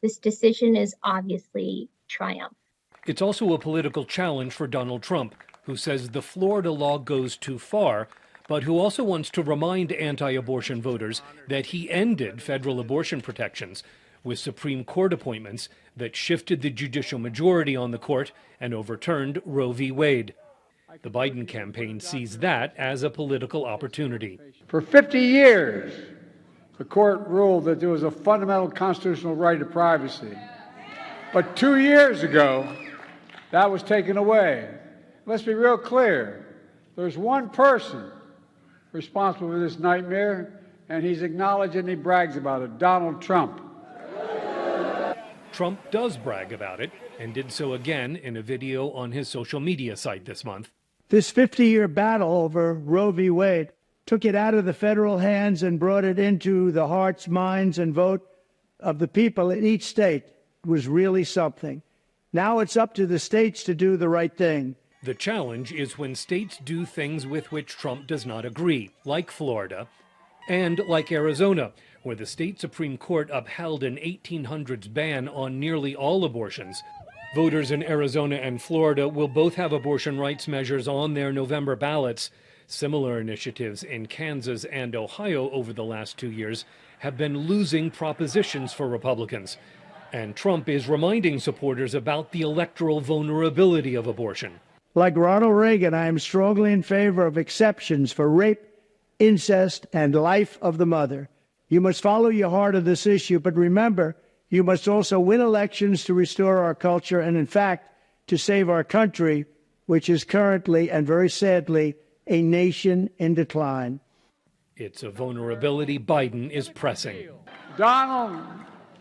this decision is obviously triumph. It's also a political challenge for Donald Trump, who says the Florida law goes too far, but who also wants to remind anti-abortion voters that he ended federal abortion protections with Supreme Court appointments that shifted the judicial majority on the court and overturned Roe v. Wade. The Biden campaign sees that as a political opportunity. For 50 years, the court ruled that there was a fundamental constitutional right to privacy. But 2 years ago, that was taken away. Let's be real clear. There's one person responsible for this nightmare, and he's acknowledged and he brags about it, Donald Trump. Trump does brag about it, and did so again in a video on his social media site this month. This 50-year battle over Roe v. Wade took it out of the federal hands and brought it into the hearts, minds, and vote of the people in each state. It was really something. Now it's up to the states to do the right thing. The challenge is when states do things with which Trump does not agree, like Florida, and like Arizona, where the state Supreme Court upheld an 1800s ban on nearly all abortions. Voters in Arizona and Florida will both have abortion rights measures on their November ballots. Similar initiatives in Kansas and Ohio over the last 2 years have been losing propositions for Republicans. And Trump is reminding supporters about the electoral vulnerability of abortion. Like Ronald Reagan, I am strongly in favor of exceptions for rape, incest, and life of the mother. You must follow your heart on this issue, but remember, you must also win elections to restore our culture and, in fact, to save our country, which is currently, and very sadly, a nation in decline. It's a vulnerability Biden is pressing. Donald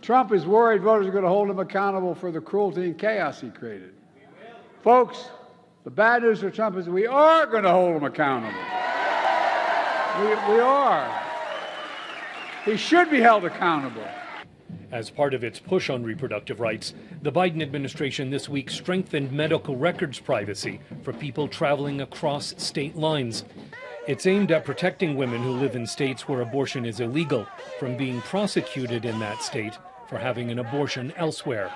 Trump is worried voters are going to hold him accountable for the cruelty and chaos he created. Folks, the bad news for Trump is we are going to hold him accountable. We are. He should be held accountable. As part of its push on reproductive rights, the Biden administration this week strengthened medical records privacy for people traveling across state lines. It's aimed at protecting women who live in states where abortion is illegal from being prosecuted in that state for having an abortion elsewhere.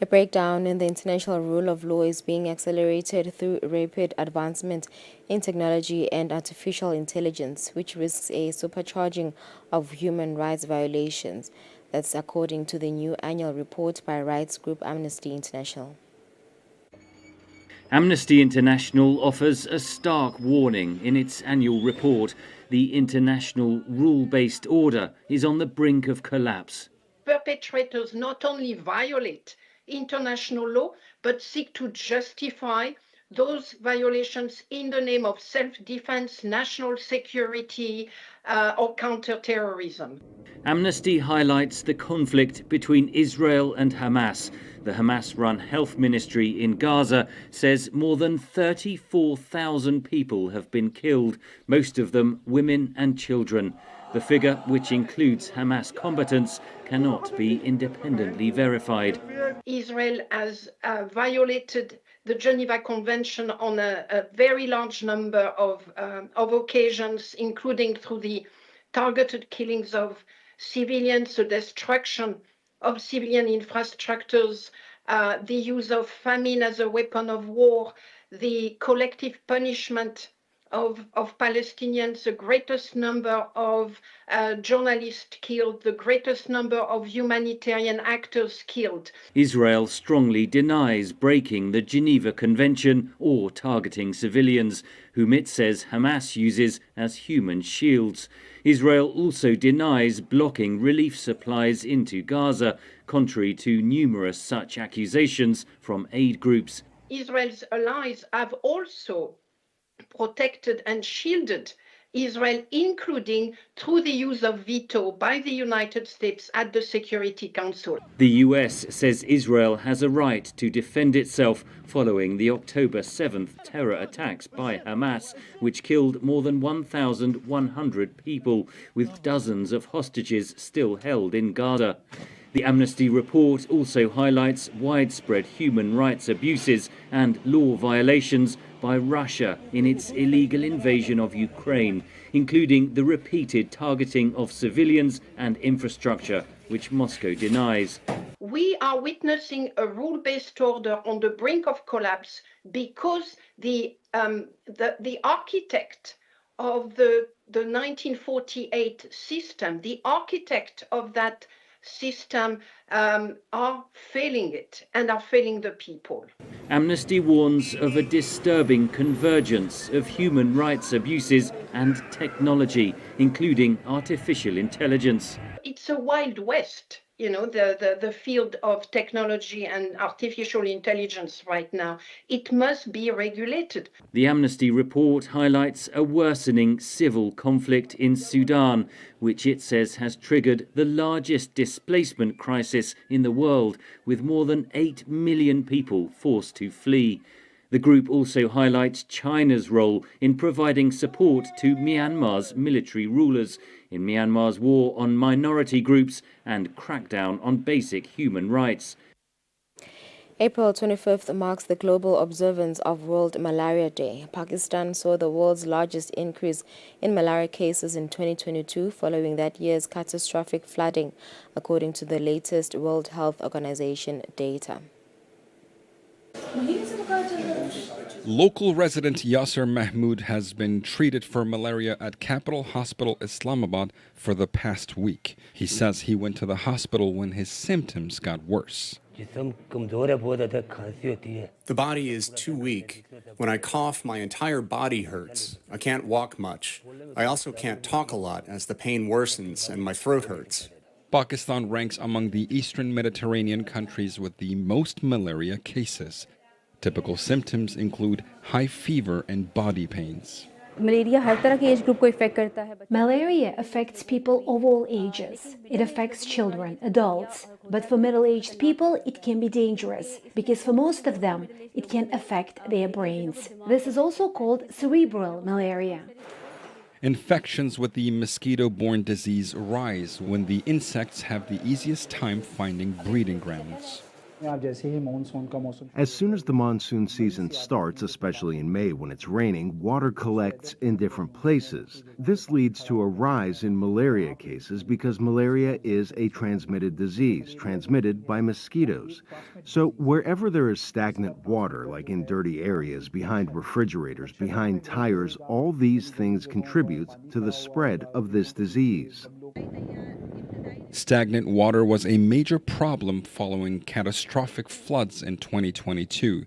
A breakdown in the international rule of law is being accelerated through rapid advancement in technology and artificial intelligence, which risks a supercharging of human rights violations. That's according to the new annual report by rights group Amnesty International. Amnesty International offers a stark warning in its annual report. The international rule-based order is on the brink of collapse. Perpetrators not only violate international law, but seek to justify those violations in the name of self-defense, national security, or counter-terrorism. Amnesty highlights the conflict between Israel and Hamas. The Hamas-run health ministry in Gaza says more than 34,000 people have been killed, most of them women and children. The figure, which includes Hamas combatants, cannot be independently verified. Israel has violated the Geneva Convention on a very large number of occasions, including through the targeted killings of civilians, the destruction of civilian infrastructures, the use of famine as a weapon of war, the collective punishment of Palestinians, the greatest number of journalists killed, the greatest number of humanitarian actors killed. Israel strongly denies breaking the Geneva Convention or targeting civilians, whom it says Hamas uses as human shields. Israel also denies blocking relief supplies into Gaza, contrary to numerous such accusations from aid groups. Israel's allies have also protected and shielded Israel, including through the use of veto by the United States at the Security Council. The US says Israel has a right to defend itself following the October 7th terror attacks by Hamas, which killed more than 1,100 people, with dozens of hostages still held in Gaza. The Amnesty report also highlights widespread human rights abuses and law violations by Russia in its illegal invasion of Ukraine, including the repeated targeting of civilians and infrastructure, which Moscow denies. we are witnessing a rule-based order on the brink of collapse because the architect of the 1948 system, the architect of that system are failing it and are failing the people. Amnesty warns of a disturbing convergence of human rights abuses and technology, including artificial intelligence. It's a wild west, you know, the field of technology and artificial intelligence right now. It must be regulated. The Amnesty report highlights a worsening civil conflict in Sudan, which it says has triggered the largest displacement crisis in the world, with more than 8 million people forced to flee. The group also highlights China's role in providing support to Myanmar's military rulers in Myanmar's war on minority groups and crackdown on basic human rights. April 25th marks the global observance of World Malaria Day. Pakistan saw the world's largest increase in malaria cases in 2022 following that year's catastrophic flooding, according to the latest World Health Organization data. Local resident Yasser Mahmood has been treated for malaria at Capital Hospital Islamabad for the past week. He says he went to the hospital when his symptoms got worse. The body is too weak. When I cough, my entire body hurts. I can't walk much. I also can't talk a lot as the pain worsens and my throat hurts. Pakistan ranks among the Eastern Mediterranean countries with the most malaria cases. Typical symptoms include high fever and body pains. Malaria affects people of all ages. It affects children, adults, but for middle-aged people it can be dangerous because for most of them it can affect their brains. This is also called cerebral malaria. Infections with the mosquito-borne disease rise when the insects have the easiest time finding breeding grounds. As soon as the monsoon season starts, especially in May when it's raining, water collects in different places. This leads to a rise in malaria cases because malaria is a transmitted disease, transmitted by mosquitoes. So wherever there is stagnant water, like in dirty areas, behind refrigerators, behind tires, all these things contribute to the spread of this disease. Stagnant water was a major problem following catastrophic floods in 2022.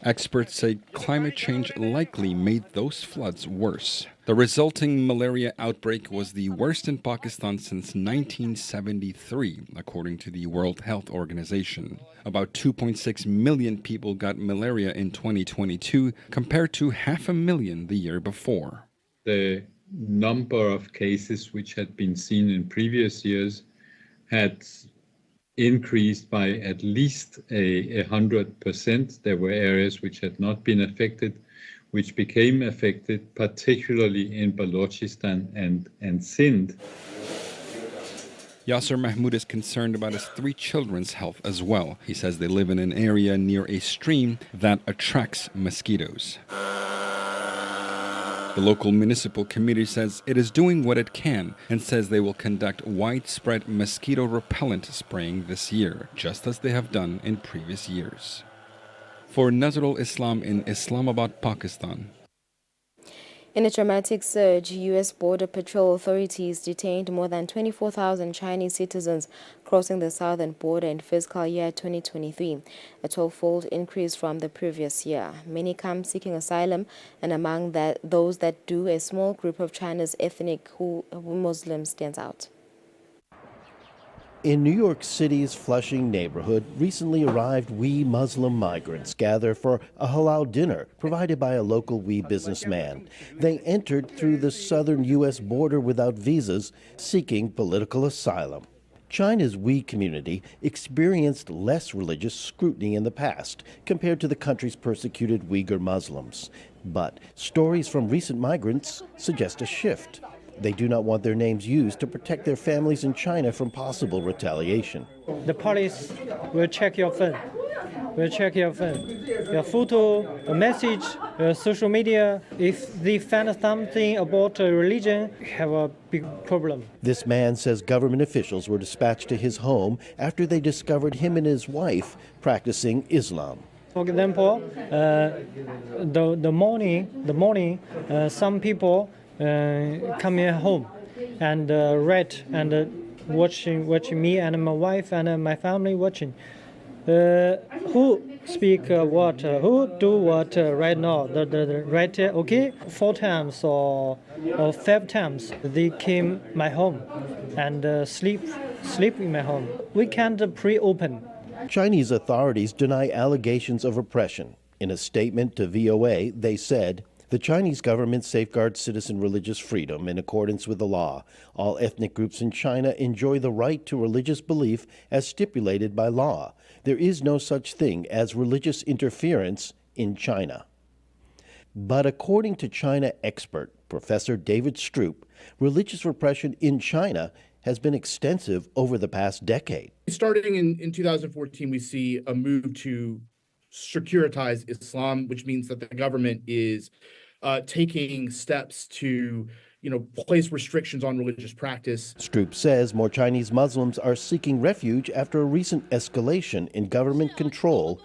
Experts say climate change likely made those floods worse. The resulting malaria outbreak was the worst in Pakistan since 1973, according to the World Health Organization. About 2.6 million people got malaria in 2022, compared to 500,000 the year before. The number of cases which had been seen in previous years had increased by at least 100%. There were areas which had not been affected, which became affected, particularly in Balochistan and Sindh. Yasser Mahmood is concerned about his 3 children's health as well. He says they live in an area near a stream that attracts mosquitoes. The local municipal committee says it is doing what it can and says they will conduct widespread mosquito repellent spraying this year, just as they have done in previous years. For Nazrul Islam in Islamabad, Pakistan. In a dramatic surge, U.S. Border Patrol authorities detained more than 24,000 Chinese citizens crossing the southern border in fiscal year 2023, a 12-fold increase from the previous year. Many come seeking asylum, and among those that do, a small group of China's ethnic Muslims stands out. In New York City's Flushing neighborhood, recently arrived Uyghur Muslim migrants gather for a halal dinner provided by a local Uyghur businessman. They entered through the southern U.S. border without visas, seeking political asylum. China's Uyghur community experienced less religious scrutiny in the past compared to the country's persecuted Uyghur Muslims. But stories from recent migrants suggest a shift. They do not want their names used to protect their families in China from possible retaliation. The police will check your phone, your photo, a message, social media, if they find something about religion, have a big problem. This man says government officials were dispatched to his home after they discovered him and his wife practicing Islam. For example, the morning, some people come in home and read and watching me and my wife and my family watching. Who speak what? Who do what right now? The right? Okay, 4 times or 5 times they came my home and sleep in my home. We can't pre-open. Chinese authorities deny allegations of oppression. In a statement to VOA, they said, "The Chinese government safeguards citizen religious freedom in accordance with the law. All ethnic groups in China enjoy the right to religious belief as stipulated by law. There is no such thing as religious interference in China." But according to China expert Professor David Stroop, religious repression in China has been extensive over the past decade. Starting in 2014, we see a move to securitize Islam, which means that the government is taking steps to, place restrictions on religious practice. Stroop says more Chinese Muslims are seeking refuge after a recent escalation in government control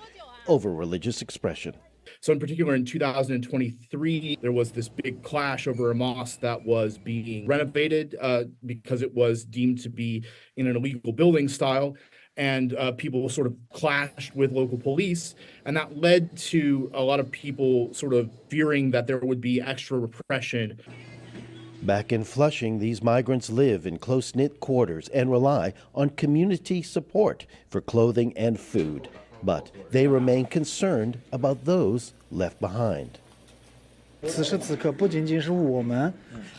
over religious expression. So in particular, in 2023, there was this big clash over a mosque that was being renovated because it was deemed to be in an illegal building style. And people sort of clashed with local police. And that led to a lot of people sort of fearing that there would be extra repression. Back in Flushing, these migrants live in close-knit quarters and rely on community support for clothing and food. But they remain concerned about those left behind.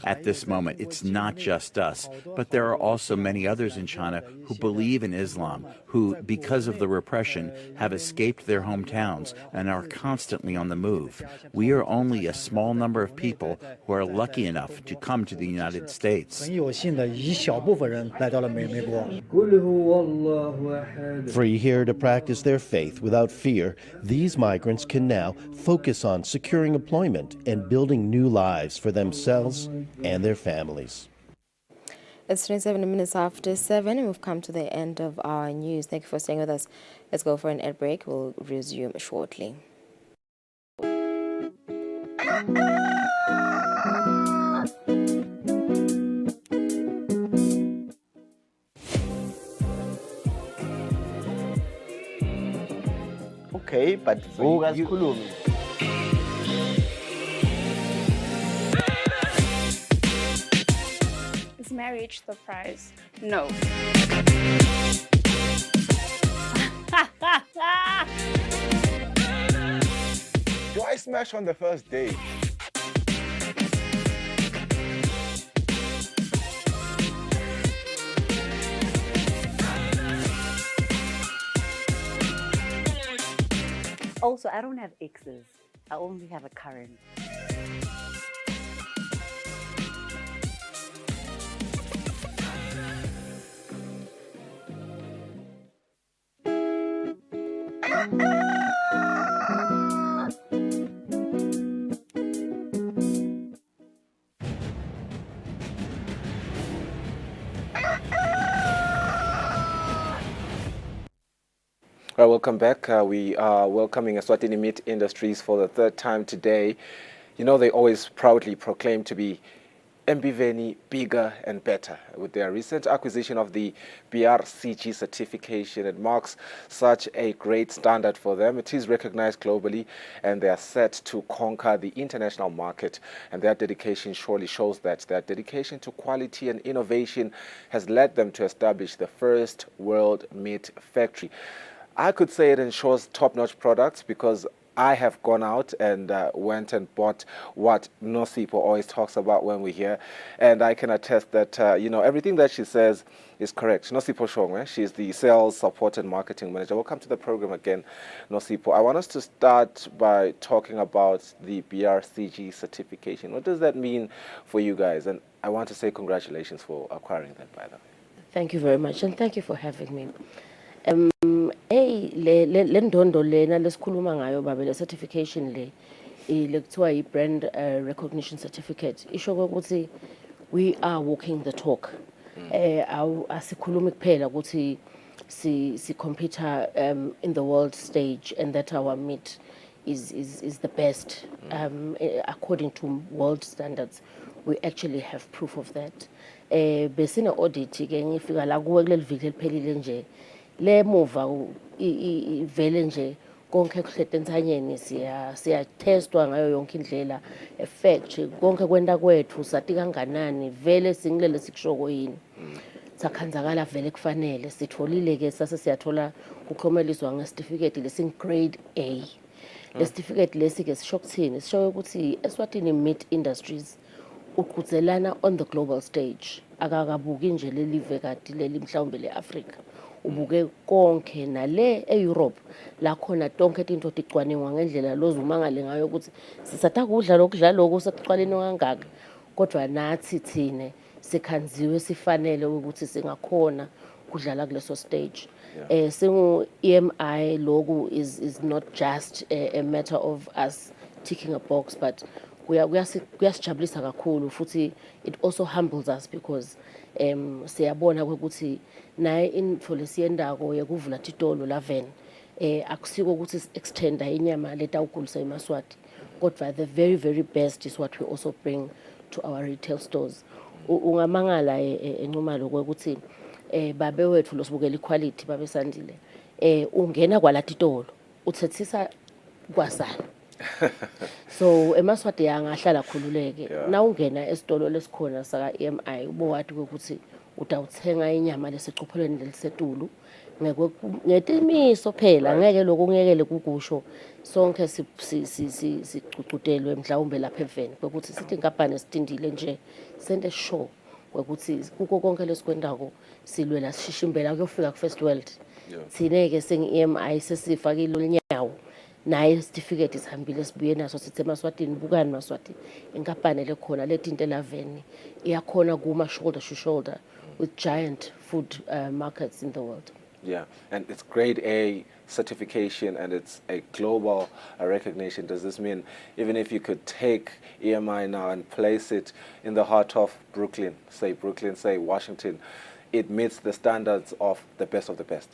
At this moment, it's not just us, but there are also many others in China who believe in Islam, who, because of the repression, have escaped their hometowns and are constantly on the move. We are only a small number of people who are lucky enough to come to the United States. Free here to practice their faith without fear, these migrants can now focus on securing employment and building new lives for themselves and their families. It's 27 minutes after 7 and we've come to the end of our news. Thank you for staying with us. Let's go for an ad break. We'll resume shortly. Okay, but vuka sikhulume. Is marriage the prize? No. Why smash on the first date? Also, I don't have exes. I only have a current. All right, welcome back. We are welcoming Eswatini Meat Industries for the third time today. You know, they always proudly proclaim to be Mbiveni, bigger and better. With their recent acquisition of the BRCG certification, it marks such a great standard for them. It is recognized globally, and they are set to conquer the international market. And their dedication surely shows that their dedication to quality and innovation has led them to establish the first world meat factory. I could say it ensures top-notch products because I have gone out and went and bought what Nosipho always talks about when we're here. And I can attest that, you know, everything that she says is correct. Nosipho Shongwe, she's the Sales, Support and Marketing Manager. Welcome to the program again, Nosipho. I want us to start by talking about the BRCG certification. What does that mean for you guys? And I want to say congratulations for acquiring that, by the way. Thank you very much, and thank you for having me. Le ndondo lena lesikhuluma ngayo baba le certification le lekuthiwa i-brand recognition certificate isho ukuthi we are walking the talk. Asikhulumi kuphela ukuthi si compete in the world stage and that our meat is the best according to world standards. We actually have proof of that. Besine audit ke ngifika la kuwe kuleli viki eliphelile nje le muva ivele nje konke kuhlete ensanyeni siya testwa ngayo yonke indlela effect konke kwenda kwethu sathi kanganani vele singilele sikushoko yini sakhanzakala vele kufanele sitholile ke sase siyathola ukukhomeliswa ngesitifiketi lesi grade A. Le certificate lesi ke sisho kuthini sisho ukuthi Eswatini meat industries uqhutselana on the global stage akakabuki nje lelive kati leli mhlawumbe leAfrica ubuke konke nale eEurope la khona tonke into ticwaningwa ngendlela lozumangale ngayo ukuthi sisatha kudla lokudla lokho sekucwaleni kangaka kodwa nathi thine sikhanziwe sifanele ukuthi singakhona kudlala kuleso stage. Singu EMI logo is not just a matter of us ticking a box, but kuyasijabulisa kakhulu futhi it also humbles us because siyabona ukuthi naye info lesiyendako yekuvula titolo la ven akusiko ukuthi extenda inyama leta ukulisa eMaswati kodwa the very best is what we also bring to our retail stores. Ungamangala encumalo ukuthi babe wethu losibukela iquality babe sandile ungena kwalatitolo uthethisa kwasana so eMaswati yangahlala khululeke na ungena esitolo lesikhona saka EMI ubo wathi ukuthi utawuthenga inyama lesicophelweni lelisetulu ngetimiso phela ngeke lokungekele kukusho sonke sicucudelwe mhlawumbe lapha eveni ukuthi sithi inkampani esitindile nje sente show ukuthi kuko konke lesikwendako silwela sishishimbela kuyofika ku First World sineke sengi EMI sesifakile unyawo naye certificate isihambile sibuye naso sithi eMaswatini bukani Maswati inkampani lekhona letinte laveni iyakhona kuma shoulder to shoulder with giant food markets in the world. Yeah, and it's grade A certification and it's a global recognition. Does this mean even if you could take EMI now and place it in the heart of Brooklyn, say Washington, it meets the standards of the best of the best?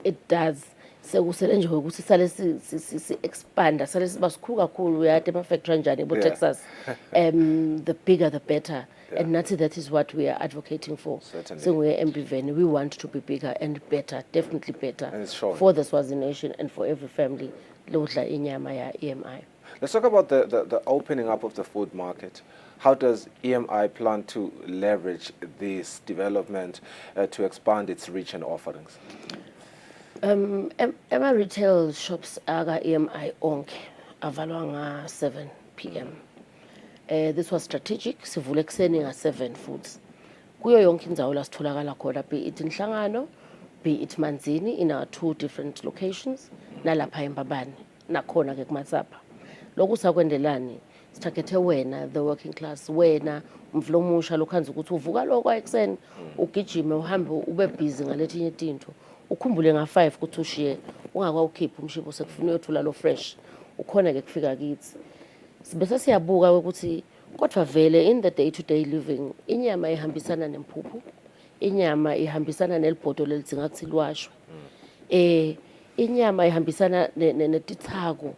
It does. Sekusele nje ukuthi sale si expand sale siba sikhulu kakhulu uyade ama-factory njani ebo-Texas the bigger the better. And that is what we are advocating for. So we're MBVN. We want to be bigger and better, definitely better for the Swazi nation and for every family. Lodla inyama ya EMI. Let's talk about the opening up of the food market. How does EMI plan to leverage this development to expand its reach and offerings? Ema retail shops aga EMI onke avalwa nga 7 p.m. This was strategic. Sivule kuseni nga 7 foods. Kuyo yonke indzawo la sitholakala khona, be it Inhlangano, be it Manzini in our 2 different locations, nalapha eMbabane, nakhona ke kuMatsapa. Lokhu sakwendelani, sithagethe wena the working class, wena umvlo omusha lokhanza ukuthi uvuka lokho ekuseni ugijime uhambe ube busy ngaletinye izinto. Ukhumbule nga 5 ukuthi ushiye ungakawukhipha umshipo sekufuna uyothula lo fresh. Ukhona ke kufika kithi. Bese siyabuka ukuthi kodwa vele in the day to day living inyama ihambisana nempuphu, inyama ihambisana nelibhodo lelidzinga ukuthi liwashwe. Inyama ihambisana netithako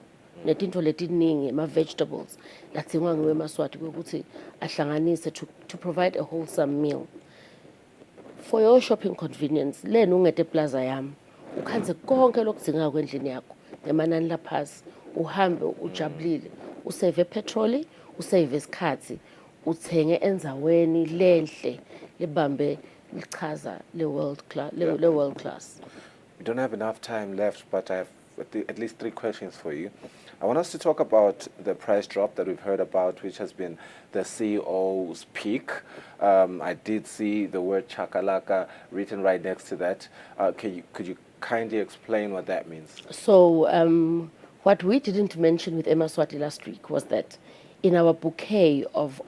netinto letiningi ama vegetables lathengwa ngiwe eMaswati ukuthi ahlanganise to provide a wholesome meal. For your shopping convenience, lena ungete plaza yami ukhanze konke lokudzinga kwendlini yakho ngemanani laphasi uhambe ujabulile. Usave petrol, usave isikhathi, uthenge enzaweni lenhle libambe lichaza le world class. We don't have enough time left, but I have at least 3 questions for you. I want us to talk about the price drop that we've heard about, which has been the CEO's peak. I did see the word chakalaka written right next to that. Could you kindly explain what that means? So what we didn't mention with Eswatini last week was that in our bouquet of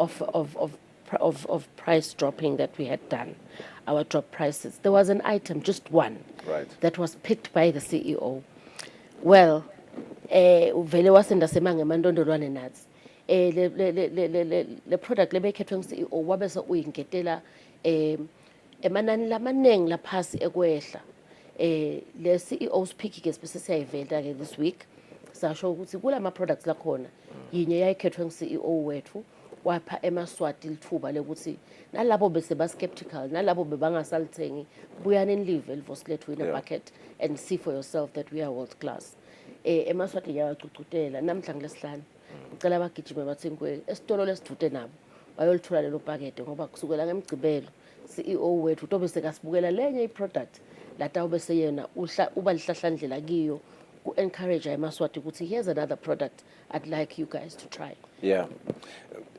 price dropping that we had done, our drop prices, there was an item, just one, that was picked by the CEO. Well, uvele wasenda semanga emandondolwane nathi le product lebekhethwe ngu-CEO wabese uyingetela emanani lamaningi laphasi ekwehla le CEO's pick ke siyayivela ke this week sasho ukuthi kulama products lakhona yinye yayikhethwe ngu-CEO wethu wapha emaswati lithuba lekuthi nalabo bese ba skeptical nalabo bebangasalithengi buyani nilive elivosilethu in a bucket and see for yourself that we are world class emaswati yawacucutela namhla ngilesihlanu ngicela abagijime bathinkwe esitolo lesivute nabo bayolithola lelo pakete ngoba kusukela ngemgcibelo CEO wethu utobe sekasibukela lenye iproduct lata ubese yena uba lihlahlandlela kiyo ku encourage emaswati ukuthi here's another product I'd like you guys to try. Yeah.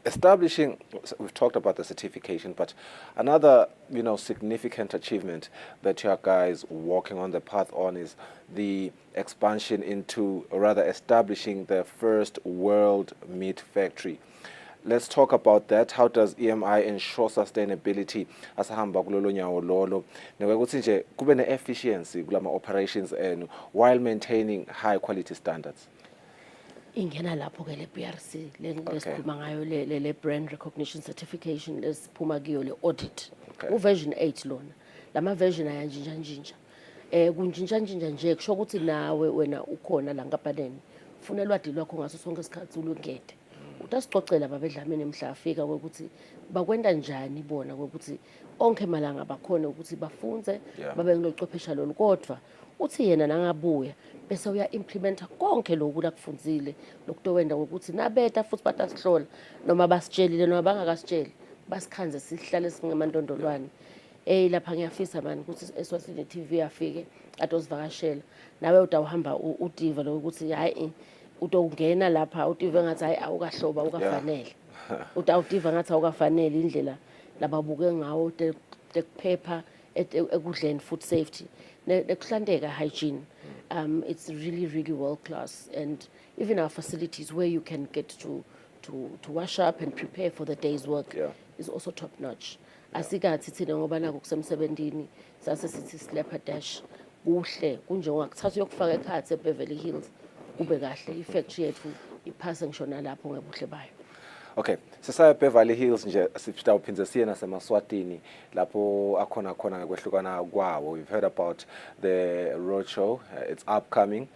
Establishing, we've talked about the certification, but another, significant achievement that you guys working on the path on is the expansion into, or rather establishing the first world meat factory. Let's talk about that. How does EMI ensure sustainability asahamba kulolo nyawo lolo? Nokuthi nje kube ne-efficiency kulama operations and while maintaining high quality standards. Ingena lapho ke le BRC lesikhuluma ngayo le brand recognition certification lesiphuma kiyo le audit uversion 8 lona lama version ayanjinja kunjinja nje kusho ukuthi nawe wena ukhona la ngaphaneni ufuna elwadi lwakho ngaso sonke isikhathi ulungete utasicocela babedlamini mhla afika ukuthi bakwenda njani bona ukuthi onke malanga bakhona ukuthi bafunze babe ngilochwephesha lolu kodwa uthi yena nangabuya bese uya implementa konke lokhu lakufunzile lokutowenda ukuthi nabeta futhi batasihlola noma basitshelile noma bangakasitsheli basikhanze sihlale singemandondolwane lapha ngiyafisa mani ukuthi Eswatini TV afike atosivakashela nawe utawuhamba udiva lokuthi hayi utongena lapha udiva ngathi hayi awukahloba ukafanele utawudiva ngathi awukafanele indlela lababuke ngawo tekuphepha ekudleni food safety nekuhlanzeka hygiene. It's really world class, and even our facilities where you can get to wash up and prepare for the day's work is also top notch. Asikathi thina ngoba naku kusemsebentini sase sithi slapper dash kuhle kunjengoba kuthatha uyokufaka ekhathi eBeverly Hills kube kahle ifactory yethu iphasa ngishona lapho ngebuhle bayo. Okay, sisaya Beverly Hills nje sitawuphinze siye naseMaswatini lapho akhona ngekwehlukana kwawo. We've heard about the roadshow, it's upcoming.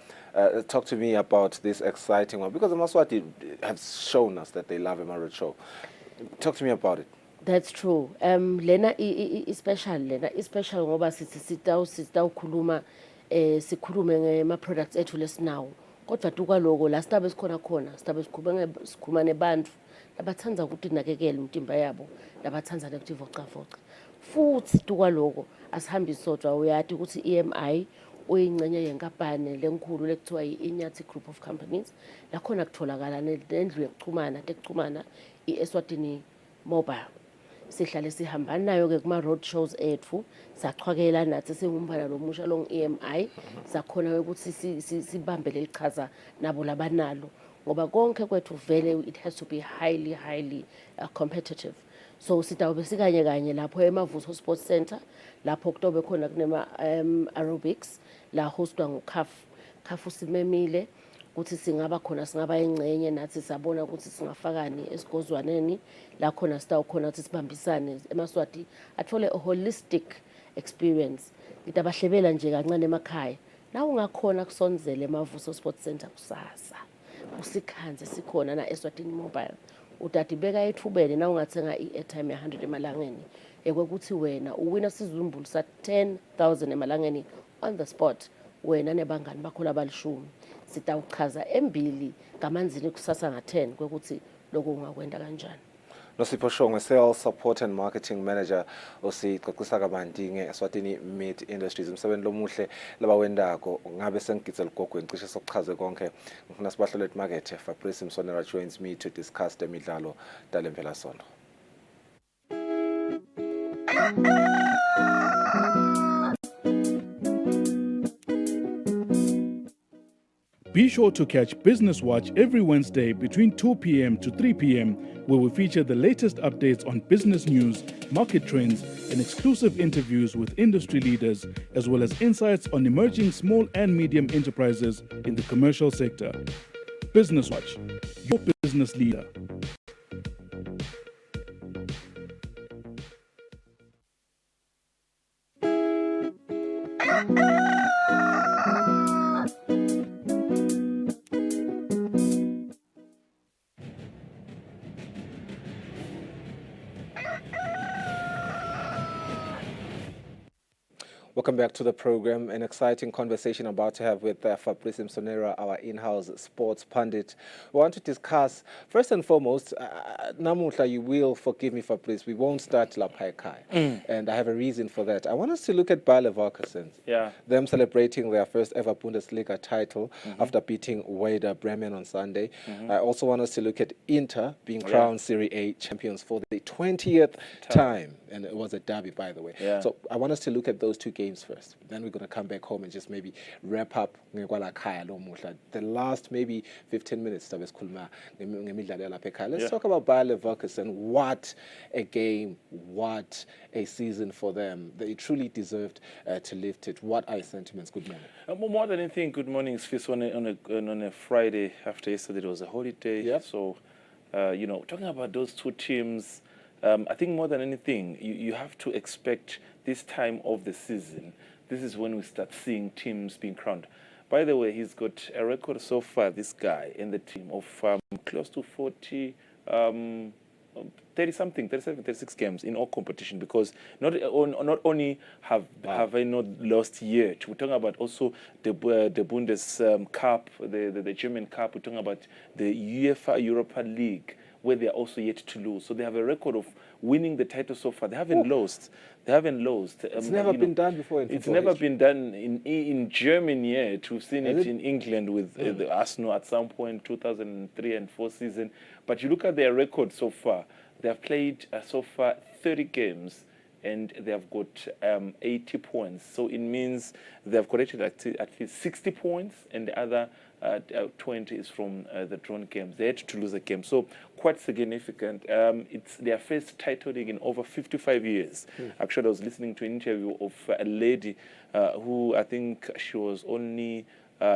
Talk to me about this exciting one because the Maswati have shown us that they love a roadshow. Talk to me about it. That's true. Lena special ngoba sitawukhuluma sikhulume ngema products ethu lesinawo. Kodwa tuka logo la stabe sikhona stabe sikhuluma nebantfu labathanza ukuthi nakekela umtimba yabo labathanza nekutivoca futhi tuka logo asihambi sodwa uyathi ukuthi EMI uyingcenye yenkampani lenkulu lekuthiwa iNyathi Group of Companies lakhona kutholakala nendlu yokuchumana iEswatini Mobile sihlale sihamba nayo ke kuma road shows ethu sachwakela nathi singumbala lomusha long EMI sakhona ukuthi sibambele lichaza nabo labanalo ngoba konke kwethu vele it has to be highly competitive. So sitawube sikanye lapho eMavuso Sports Center lapho kutobe khona kunema aerobics la hostwa ngukhafu simemile ukuthi singaba ingcenye nathi sabona ukuthi singafakani esikozwaneni la khona sitawukhona ukuthi sibambisane eMaswati athole a holistic experience ngitabahlebela nje kancane emakhaya na ungakhona kusonzele eMavuso Sports Center kusasa usikhanze sikhona na Eswatini Mobile utati beka ethubene na ungathenga i-airtime ya 100 emalangeni ekwekuthi wena uwina sizumbulu sa 10,000 emalangeni on the spot wena nebangani bakho labalishumi sitawuchaza embili ngamanzini kusasa nga10 kwekuthi lokho ungakwenda kanjani. Nosipho Shongwe, Sales Support and Marketing Manager osixoxisa kabanti ngeEswatini Meat Industries umsebenzi lomuhle labawendako ngabe sengigitsa ligogo ngicishe sokuchaze konke ngifuna sibahlole emarket. Fabrice Msonera joins me to discuss the midlalo dalemphela sono. Be sure to catch Business Watch every Wednesday between 2 p.m. to 3 p.m., where we feature the latest updates on business news, market trends, and exclusive interviews with industry leaders, as well as insights on emerging small and medium enterprises in the commercial sector. Business Watch, your business leader. Welcome back to the program. An exciting conversation about to have with Fabrice Msonera, our in-house sports pundit. We want to discuss, first and foremost, Namuhla, you will forgive me, Fabrice, we won't start Lapaikai. And I have a reason for that. I want us to look at Bayer Leverkusen. Yeah. Them celebrating their first ever Bundesliga title after beating Werder Bremen on Sunday. I also want us to look at Inter being crowned Serie A champions for the 20th time. And it was a derby, by the way. Yeah. So I want us to look at those two games first. Then we're going to come back home and just maybe wrap up the last maybe 15 minutes. Let's talk about Bayer Leverkusen. What a game, what a season for them. They truly deserved to lift it. What are your sentiments? Good morning. More than anything, good morning. It's first on a Friday after yesterday. It was a holiday. Yep. So, talking about those two teams, I think more than anything, you have to expect this time of the season. This is when we start seeing teams being crowned. By the way, he's got a record so far, this guy in the team, of close to 40, 30-something, 37, 36 games in all competition, because not only have I not lost yet, we're talking about also the Bundes Cup, the German Cup, we're talking about the UEFA Europa League, where they are also yet to lose. So they have a record of winning the title so far. They haven't lost. They haven't lost. It's never been done before in It's football never history. been done in Germany yet. We've seen it in England with the Arsenal at some point, 2003 and 4 season. But you look at their record so far. They have played so far 30 games, and they have got 80 points. So it means they have collected at least 60 points, and the other 20 is from the drawn games. They had to lose a game. So quite significant. It's their first title league in over 55 years. Actually, I was listening to an interview of a lady who I think she was only,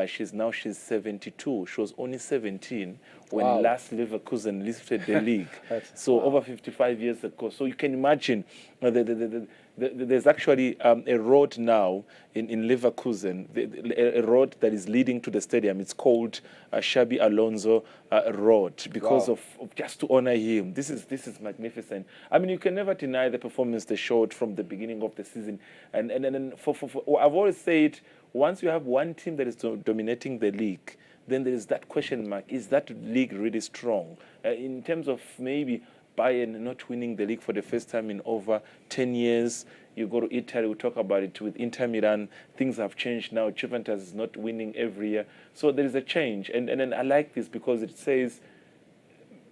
she's 72. She was only 17 when last Leverkusen lifted the league. So over 55 years ago. So you can imagine there's actually a road now in Leverkusen, a road that is leading to the stadium. It's called Xabi Alonso Road, because of just to honor him. This is magnificent. I mean, you can never deny the performance they showed from the beginning of the season. And for I've always said, once you have one team that is dominating the league, then there is that question mark: is that league really strong? In terms of maybe Bayern not winning the league for the first time in over 10 years. You go to Italy, we talk about it with Inter Milan. Things have changed now. Juventus is not winning every year. So there is a change. And then I like this because it says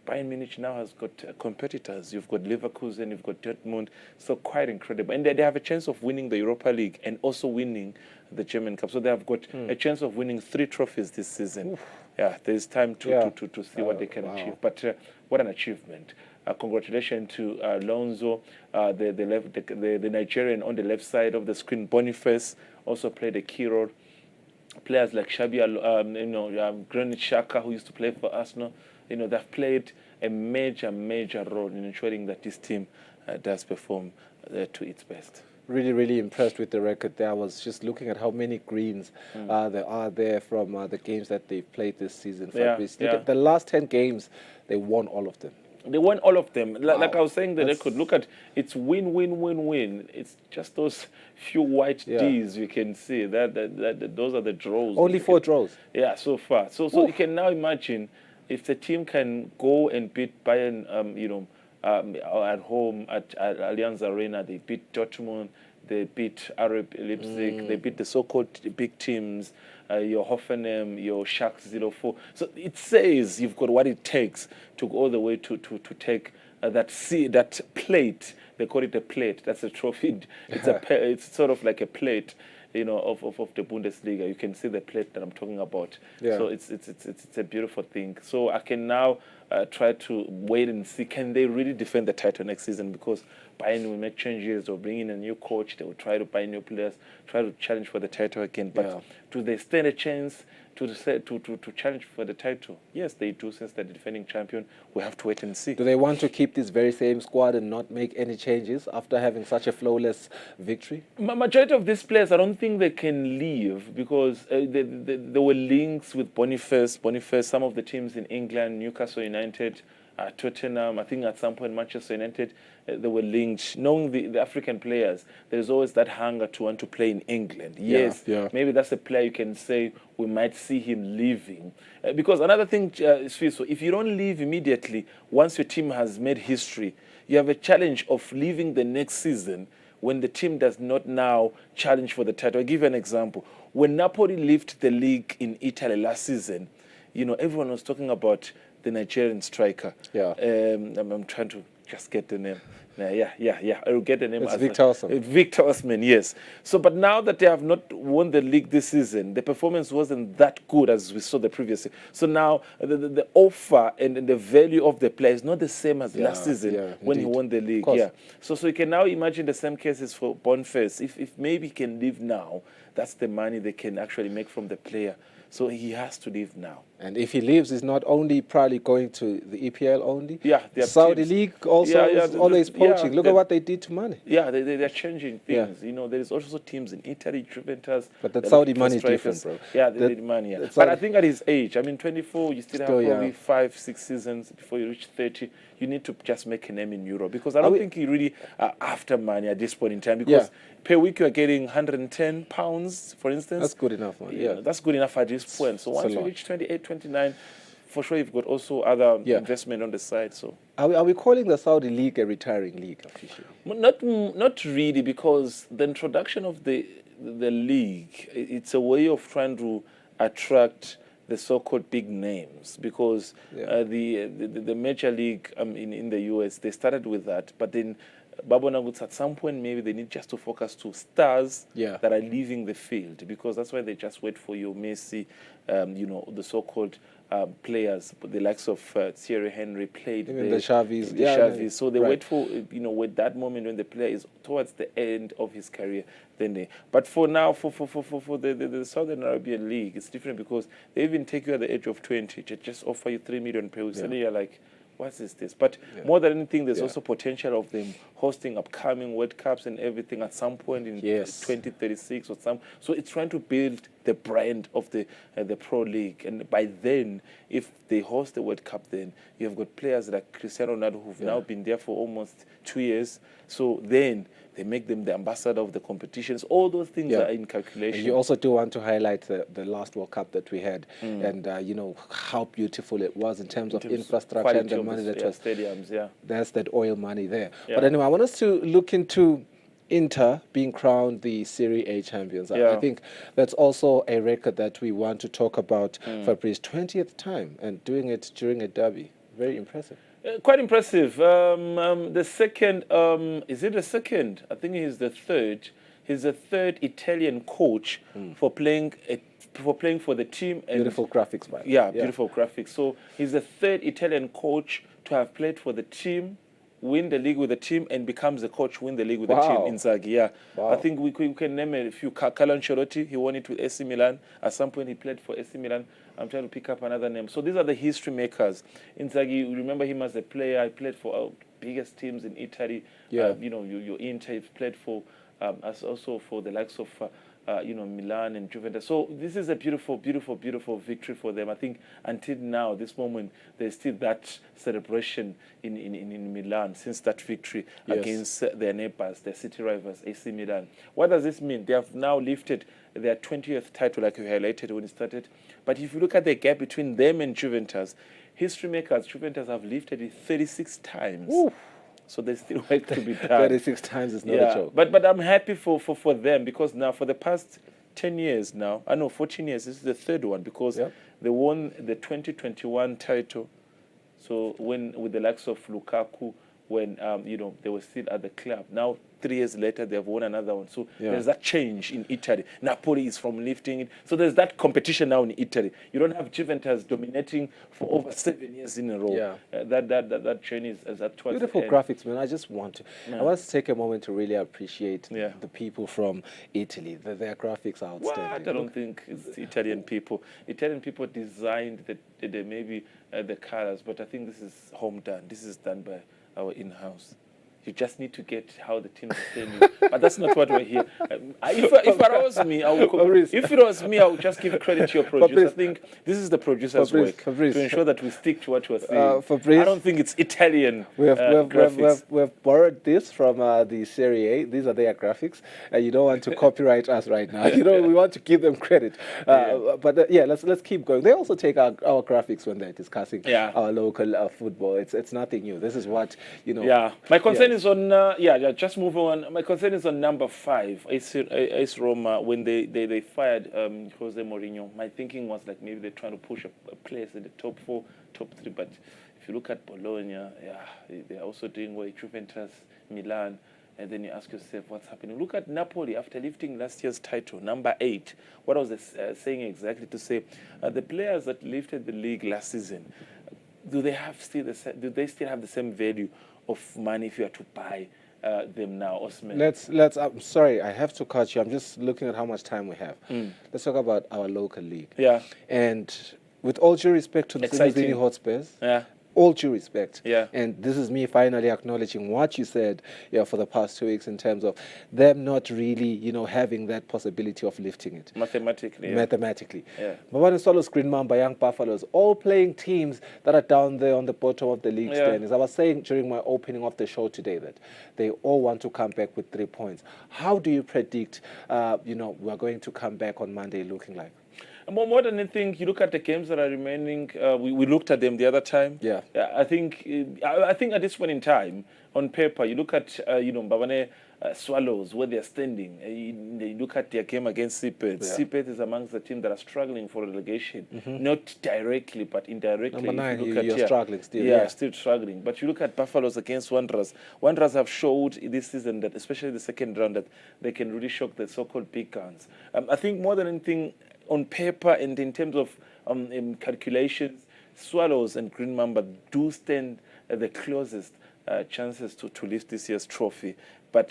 Bayern Munich now has got competitors. You've got Leverkusen, you've got Dortmund. So quite incredible. And they have a chance of winning the Europa League and also winning the German Cup. So they have got a chance of winning 3 trophies this season. Oof. Yeah, there's time to see what they can achieve. But what an achievement. Congratulations to Alonso, the Nigerian on the left side of the screen. Boniface also played a key role. Players like Xabi, Granit Xhaka, who used to play for Arsenal, they've played a major role in ensuring that this team does perform to its best. Really, really impressed with the record there. I was just looking at how many greens there are there from the games that they've played this season. Look at the last 10 games, they won all of them. They won all of them. Like I was saying, the record, look at it's win. It's just those few white Ds you can see. That those are the draws. Only 4 draws. Yeah, so far. So you can now imagine if the team can go and beat Bayern, at home at Allianz Arena. They beat Dortmund. They beat RB Leipzig. They beat the so-called big teams. Your Hoffenheim, your Schalke 04. So it says you've got what it takes to go all the way to take that plate. They call it a plate. That's a trophy. It's sort of like a plate. of the Bundesliga. You can see the plate that I'm talking about. Yeah. So it's a beautiful thing. So I can now try to wait and see, can they really defend the title next season? Because Bayern will make changes or bring in a new coach. They will try to buy new players, try to challenge for the title again. But do they stand a chance to challenge for the title? Yes, they do, since they're the defending champion. We have to wait and see. Do they want to keep this very same squad and not make any changes after having such a flawless victory? Majority of these players, I don't think they can leave, because there were links with Boniface, some of the teams in England, Newcastle United, Tottenham, I think at some point Manchester United, they were linked. Knowing the African players, there's always that hunger to want to play in England. Yes, maybe that's a player you can say we might see him leaving. Because another thing is, so if you don't leave immediately, once your team has made history, you have a challenge of leaving the next season when the team does not now challenge for the title. I'll give you an example. When Napoli left the league in Italy last season, everyone was talking about the Nigerian striker. I'm trying to just get the name. I'll get the name. It's Victor Osimhen. Victor Osimhen, yes. So, but now that they have not won the league this season, the performance wasn't that good as we saw the previous season. So now the offer and the value of the player is not the same as last season when he won the league. So you can now imagine the same cases for Boniface. If maybe he can leave now, that's the money they can actually make from the player. So he has to leave now. And if he leaves, he's not only probably going to the EPL only. The Saudi League also is always poaching. Look at what they did to money. They're changing things. There is also teams in Italy, Juventus. But that Saudi money is different, bro. They need money. But I think at his age, 24, you still have probably 5-6 seasons before you reach 30. You need to just make a name in Europe, because I don't think he really after money at this point in time, because per week you are getting £110, for instance. That's good enough, man. That's good enough at this point. So once you reach 28, 29, for sure you've got also other investment on the side. So are we calling the Saudi League a retiring league officially? Not really, because the introduction of the league, it's a way of trying to attract the so-called big names, because the major league in the US, they started with that, but then Babonaguts at some point maybe they need just to focus to stars that are leaving the field, because that's why they just wait for your Messi, the so-called players, the likes of Thierry Henry played even the Xavis. So they wait for with that moment when the player is towards the end of his career. But for now, for the Southern Arabian League, it's different, because they even take you at the age of 20 to just offer you 3 million per week. So you're like, what is this? But more than anything, there's also potential of them hosting upcoming World Cups and everything at some point in 2036 or some. So it's trying to build the brand of the Pro League. And by then, if they host the World Cup, then you have got players like Cristiano Ronaldo who've now been there for almost 2 years. So then they make them the ambassador of the competitions. All those things are in calculation. And you also do want to highlight the last World Cup that we had, and how beautiful it was in terms of infrastructure and the money that was stadiums. There's that oil money there. But anyway, I want us to look into Inter being crowned the Serie A champions. I think that's also a record that we want to talk about. Fabrice, 20th time, and doing it during a derby. Very impressive. Quite impressive. The second, is it the second? I think he's the third. He's the third Italian coach for playing for the team. And beautiful graphics, man. Beautiful graphics. So he's the third Italian coach to have played for the team, win the league with the team, and becomes the coach, win the league with the team. Inzaghi, I think we can name a few. Carlo Ancelotti, he won it with AC Milan. At some point, he played for AC Milan. I'm trying to pick up another name. So these are the history makers. Inzaghi, remember him as a player. He played for our biggest teams in Italy. Your Inter, he played for as also for the likes of Milan and Juventus. So this is a beautiful, beautiful, beautiful victory for them. I think until now, this moment, there's still that celebration in Milan since that victory against their neighbors, their city rivals, AC Milan. What does this mean? They have now lifted their 20th title, like you highlighted when it started. But if you look at the gap between them and Juventus, history makers, Juventus have lifted it 36 times. Ooh. So there's still work to be done. 36 times is not a joke. But I'm happy for them, because now for the past 10 years now, 14 years, this is the third one, because they won the 2021 title. So with the likes of Lukaku, when they were still at the club. Now 3 years later, they have won another one. So there's that change in Italy. Napoli is from lifting it. So there's that competition now in Italy. You don't have Juventus dominating for over 7 years in a row. Yeah. That journey is at towards Beautiful the end. graphics, man. I just want to. I want to take a moment to really appreciate the people from Italy. Their graphics are outstanding. What? I don't think it's Italian people. Italian people designed maybe the colors, but I think this is home done. This is done by our in-house. You just need to get how the team is playing. But that's not what we're here. If it was me, I would just give credit to your producer. I think this is the producer's work to ensure that we stick to what we're saying. I don't think it's Italian graphics. We've borrowed this from the Serie A. These are their graphics. You don't want to copyright us right now. We want to give them credit. But let's keep going. They also take our graphics when they're discussing our local football. It's nothing new. This is what Yeah, my concern is on just move on. My concern is on number 5, AS Roma. When they fired Jose Mourinho, my thinking was like maybe they're trying to push a place in the top 4, top 3. But if you look at Bologna, they're also doing well. Juventus, Milan, and then you ask yourself what's happening. Look at Napoli after lifting last year's title, number 8. What I was saying exactly to say, the players that lifted the league last season, do they still have the same value of money if you are to buy them now, Osman? I'm sorry, I have to cut you. I'm just looking at how much time we have. Let's talk about our local league. Yeah. And with all due respect to the Eswatini Hotspurs, all due respect. Yeah. And this is me finally acknowledging what you said for the past 2 weeks in terms of them not really, having that possibility of lifting it. Mathematically. Yeah. But when it's all Green Mamba, Young Buffaloes, all playing teams that are down there on the bottom of the league standings. I was saying during my opening of the show today that they all want to come back with 3 points. How do you predict, we're going to come back on Monday looking like? More than anything, you look at the games that are remaining. We looked at them the other time. Yeah. I think at this point in time, on paper, you look at Mbabane Swallows where they are standing. You look at their game against Sipet. Yeah. Sipet is amongst the teams that are struggling for relegation, not directly but indirectly. Number 9, you're struggling still. Yeah, still struggling. But you look at Buffaloes against Wanderers. Wanderers have showed this season that, especially the second round, that they can really shock the so-called big guns. I think more than anything, on paper and in terms of calculations, Swallows and Green Mamba do stand the closest chances to lift this year's trophy. But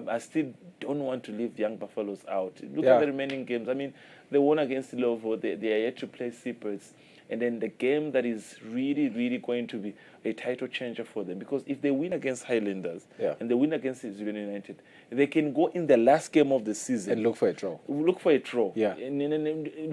I still don't want to leave Young Buffaloes out. Look at the remaining games. I mean, they won against Lovo. They are yet to play Seaports. And then the game that is really, really going to be a title changer for them. Because if they win against Highlanders and they win against Zulu United, they can go in the last game of the season. And look for a draw. Look for a draw. Yeah. And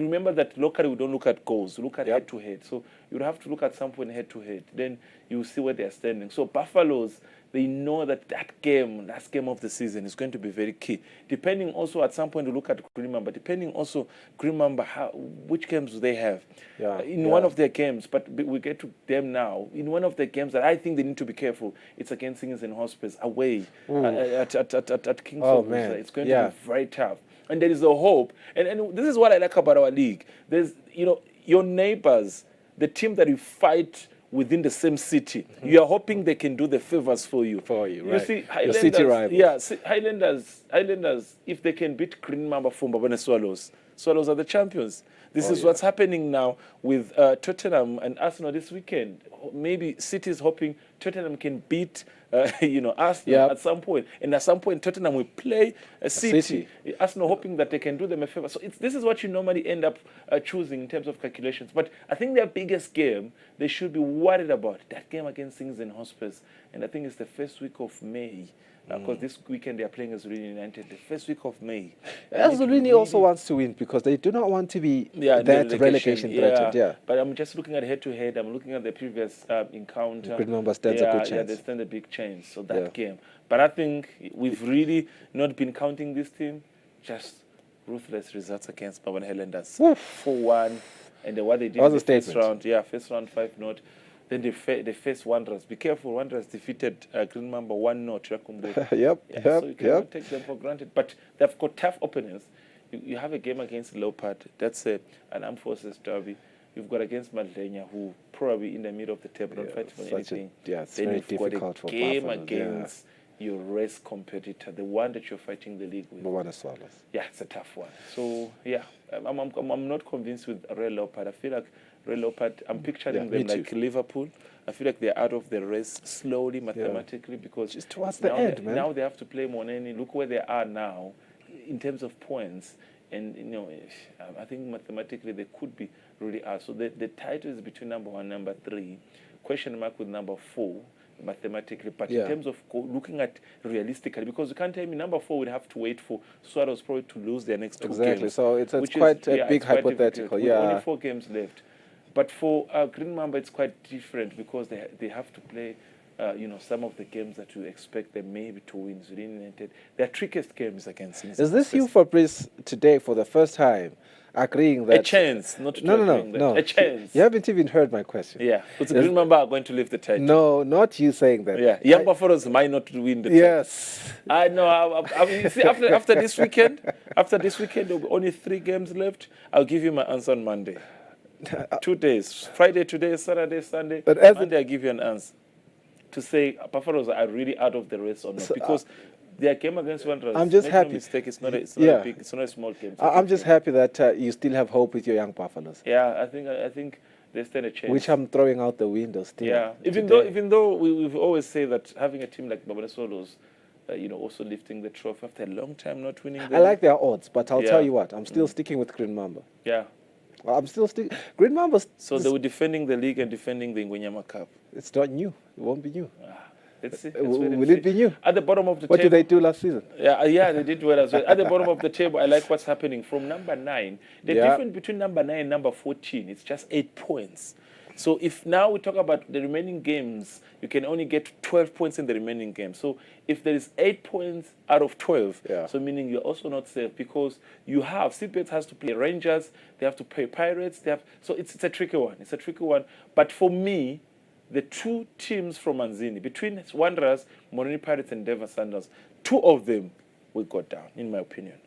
remember that locally we don't look at goals. We look at head-to-head. So you have to look at some point head-to-head. Then you see where they're standing. So Buffaloes, they know that last game of the season is going to be very key. Depending also at some point to look at Green Mamba, depending also Green Mamba, which games do they have in one of their games, but we get to them now. In one of the games that I think they need to be careful, it's against Singers and Hospice away at King's man. It's going to be very tough. And there is a hope. And this is what I like about our league. There's, your neighbors, the team that you fight within the same city, you are hoping they can do the favors for you. Right. You see, your city rivals. Yeah, Highlanders, if they can beat Green Mamba from Mbabane Swallows, Swallows are the champions. This is what's happening now with Tottenham and Arsenal this weekend. Maybe City is hoping Tottenham can beat Arsenal at some point. And at some point, Tottenham will play City. Arsenal hoping that they can do them a favor. So this is what you normally end up choosing in terms of calculations. But I think their biggest game, they should be worried about, that game against Singers and Hospice. And I think it's the first week of May. Because this weekend they are playing Zulu United, the first week of May. Zulu also wants to win because they do not want to be that relegation threatened. But I'm just looking at head-to-head. I'm looking at the previous encounter. Green Mamba stands a good chance. Yeah, they stand a big chance. So that game. But I think we've really not been counting this team. Just ruthless results against Mbabane Highlanders. 4-1. And what they did in the first round, first round 5-0. Then they face Wanderers. Be careful, Wanderers defeated Green Mamba 1-0. So you cannot take them for granted. But they've got tough opponents. You have a game against Leopard. That's an armed forces derby. you've got against Madlenya, who probably in the middle of the table, not fighting for anything. It's then very you've difficult got a for game Buffalo, against your race competitor, the one that you're fighting the league with. Bobana Swallows. Yeah, it's a tough one. So yeah, I'm not convinced with Red Leopard. I feel like Red Leopard, I'm picturing them like Liverpool. I feel like they're out of the race slowly, mathematically, because just towards the end, man. Now they have to play Moneni. Look where they are now in terms of points. And, you know, I think mathematically they could be really out. So the title is between number 1 and number 3. Question mark with number 4, mathematically. But in terms of looking at realistically, because you can't tell me number 4 would have to wait for Swallows probably to lose their next 2 games. Exactly. So it's quite a big hypothetical. With only 4 games left. But for Green Mamba, it's quite different because they have to play, some of the games that you expect them maybe to win. United, their trickiest games against. Is this you, Fabrice, today for the first time agreeing that a chance, not no, a chance? You haven't even heard my question. Yeah, because Green Mamba are going to lift the title. No, not you saying that. Yeah, Young Buffaloes might not win the title. Yes, I know. I mean, see, after this weekend, there'll be only 3 games left. I'll give you my answer on Monday. 2 days, Friday, today, Saturday, Sunday. But Monday, I'll give you an answer to say Buffaloes are really out of the race or not, because their game against Wanderers. I'm just happy. No mistake, it's not a small game. I'm just happy that you still have hope with your Young Buffaloes. Yeah, I think they stand a chance. Which I'm throwing out the window still. Yeah, even though we've always said that having a team like Babana Swallows, also lifting the trophy after a long time not winning. I like their odds, but I'll tell you what, I'm still sticking with Green Mamba. Yeah. I'm still sticking. Green Mamba. So they were defending the league and defending the Ngwenyama Cup. It's not new. It won't be new. Let's see. Will it be new? At the bottom of the what table. What did they do last season? Yeah, they did well as well. At the bottom of the table, I like what's happening from number 9. The difference between number 9 and number 14 is just 8 points. So if now we talk about the remaining games, you can only get 12 points in the remaining games. So if there is 8 points out of 12, so meaning you're also not safe, because you have, Seabirds has to play Rangers, they have to play Pirates, so it's a tricky one. It's a tricky one. But for me, the 2 teams from Manzini, between Wanderers, Moroni Pirates and Denver Sanders, 2 of them will go down, in my opinion.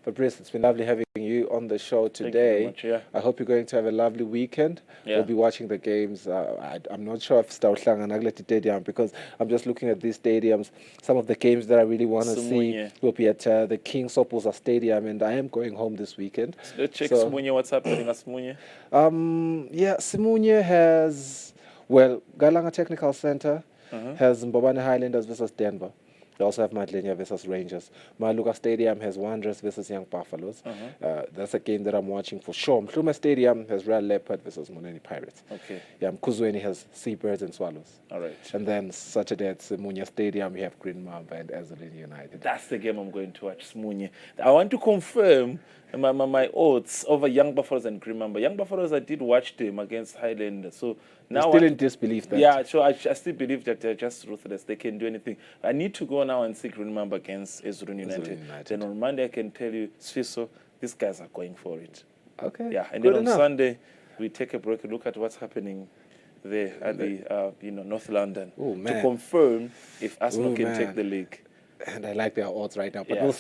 Fabrice, it's been lovely having you on the show today. Thank you very much, I hope you're going to have a lovely weekend. We'll be watching the games. I'm not sure if Stautlanga and Agleti Stadium, because I'm just looking at these stadiums. Some of the games that I really want to see will be at the King Sopoza Stadium, and I am going home this weekend. Let's check Simunye, what's happening at Simunye? Simunye has, Galanga Technical Center has Mbabane Highlanders versus Denver. They also have Madlenya versus Rangers. Maluka Stadium has Wanderers versus Young Buffaloes. That's a game that I'm watching for sure. Mhluma Stadium has Real Leopard versus Moneni Pirates. Okay. Mkuzweni has Seabirds and Swallows. All right. And then Saturday at Simunye Stadium, we have Green Mamba and Eswatini United. That's the game I'm going to watch, Simunye. I want to confirm my odds over Young Buffaloes and Green Mamba. Young Buffaloes, I did watch them against Highlanders. So now still in disbelief that. Yeah, so I still believe that they're just ruthless. They can do anything. I need to go now and see Green Mamba against Eswatini United. Then on Monday, I can tell you, Sfiso, these guys are going for it. Okay. Yeah, and then on Sunday, we take a break and look at what's happening there at the North London to confirm if Arsenal can take the league. And I like their odds right now. But we'll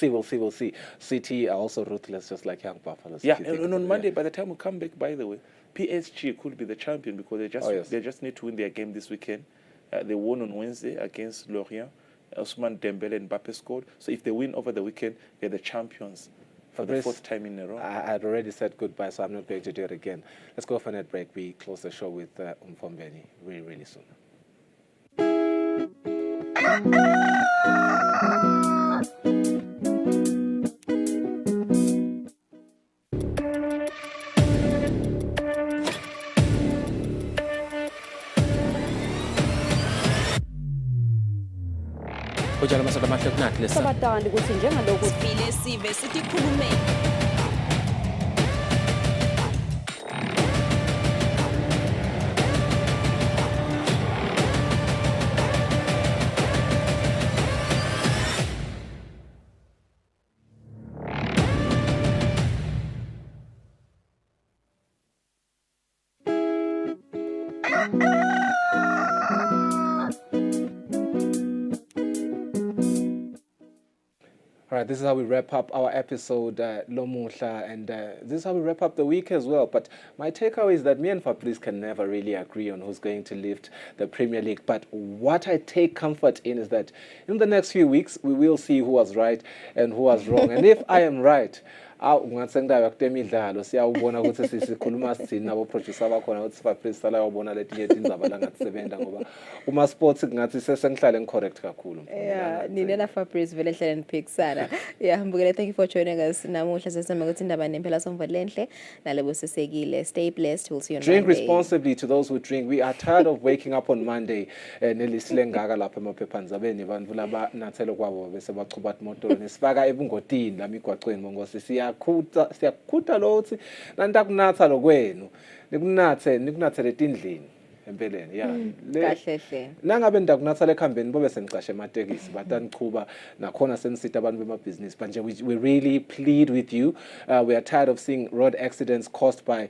see. City are also ruthless, just like Young Buffaloes. Yeah, and on Monday, by the time we come back, by the way, PSG could be the champion, because they just need to win their game this weekend. They won on Wednesday against Lorient. Ousmane Dembele and Mbappe scored. So if they win over the weekend, they're the champions for the 4th time in a row. I'd already said goodbye, so I'm not going to do it again. Let's go for a net break. We close the show with Umfombeni really, really soon. Sabatandi ukuthi njengalokhu sivile sive sikhulume. All All right, this is how we wrap up our episode, Lomuhla, and this is how we wrap up the week as well. But my takeaway is that me and Fabrice can never really agree on who's going to lift the Premier League. But what I take comfort in is that in the next few weeks, we will see who was right and who was wrong. And if I am right, ungatsengida kutemidlalo siyawubona ukuthi sisikhuluma sithini nabo producer bakhona ukuthi Fabrice sala yabona letinye indaba la ngatsisebenza ngoba uma sports ngathi sesengihlale ngicorrect kakhulu. Yeah, nina Fabrice vele hlale niphikisana. Yeah, Mbukile, thank you for joining us namuhla sesema ukuthi indaba nempela somvalenhle nalebo sesekile. Stay blessed. We'll see you on Drink Monday. responsibly to those who drink. We are tired of waking up on Monday nelisile ngaka lapha emaphephandabeni abantu laba nathelo kwabo bese bachuba imoto nesifaka ebungotini la migwaqweni bongosi siyakhutha lo uthi nantakunatha lokwenu nikunathe letindlini empeleni yeah Kahle. nangabe ndakunatha lekhambeni bobe sengicashe ematekisi batanichuba nakhona senisita abantu bemabhizinisi but we really plead with you. We are tired of seeing road accidents caused by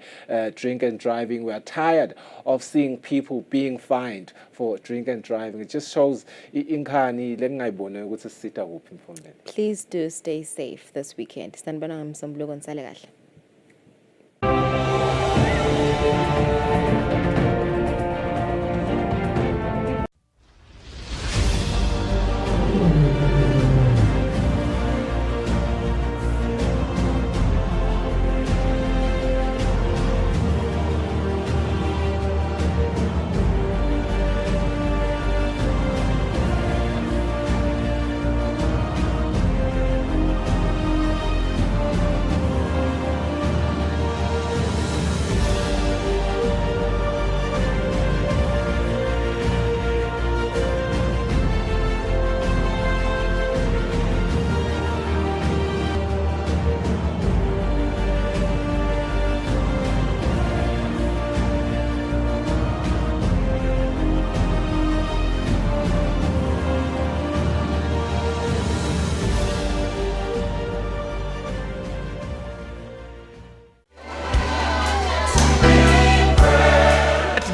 drink and driving. We are tired of seeing people being fined for drink and driving. It just shows inkani lengayibone ukuthi sisita kuphi mfondini. Please do stay safe this weekend. Sanibona ngamsombuluko nisale kahle.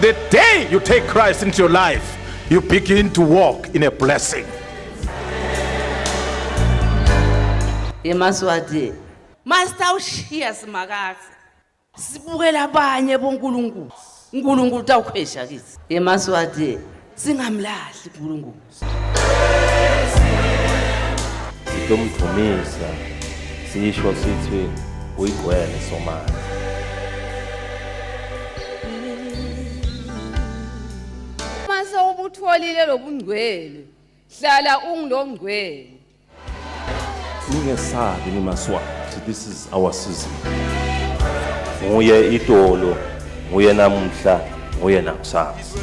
The day you take Christ into your life, you begin to walk in a blessing. Emaswati master ushiya simakazi sibukela abanye bonkulunkulu uNkulunkulu tawukhwesha kithi emaswati singamlahli uNkulunkulu sitomdumisa sisho sithi uyigwele somali mase ubutholile lobungcwele hlala ungilongcwele. Ningesabi nimaswati, this is our season. Nguye idolo, nguye namhla, nguye nakusasa.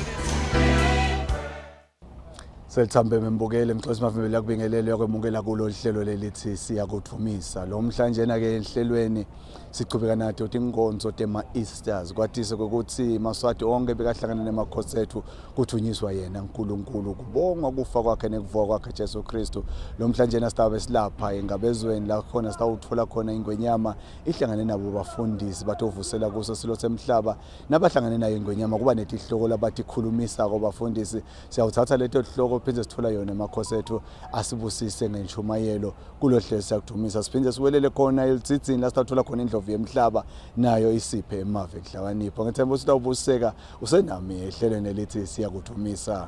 Selithambe membukele Mxhosi Mavimeli yakubingelele yakwemukela kulo hlelo lelithi siyakudumisa. Lo mhlanjena ke ehlelweni sichubeka nathi uthi inkonzo tema Easters kwatise ukuthi Maswati onke bekahlangana nemakhosi ethu kuthunyiswa yena uNkulunkulu kubonga kufa kwakhe nekuvuka kwakhe Jesu Kristu. Lo mhlanjena sitabe silapha engabezweni la khona sitawuthola khona ingwenyama ihlangane nabo bafundisi batovusela kuso silo semhlaba nabahlangane nayo ingwenyama kuba netihloko labathi khulumisa kwabafundisi. Siyawuthatha leto hloko phinde sithola yona emakhosi ethu asibusise ngentshumayelo kulo hlelo siyakudumisa siphinde siwelele khona elitsitsini la sithola khona indlovu yemhlaba nayo isiphe emave kuhlakanipho. Ngithemba ukuthi utawubuseka usenami ehlelweni elithi siyakudumisa.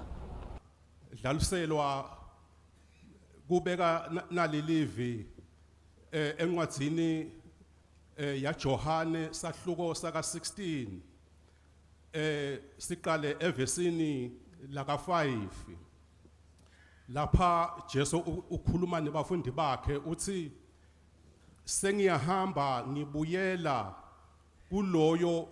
Dlaluselwa kubeka nalilivi encwadzini ya Johane sahluko saka 16 siqale evesini laka 5 lapha Jesu ukhuluma nebafundi bakhe uthi sengiyahamba ngibuyela kuloyo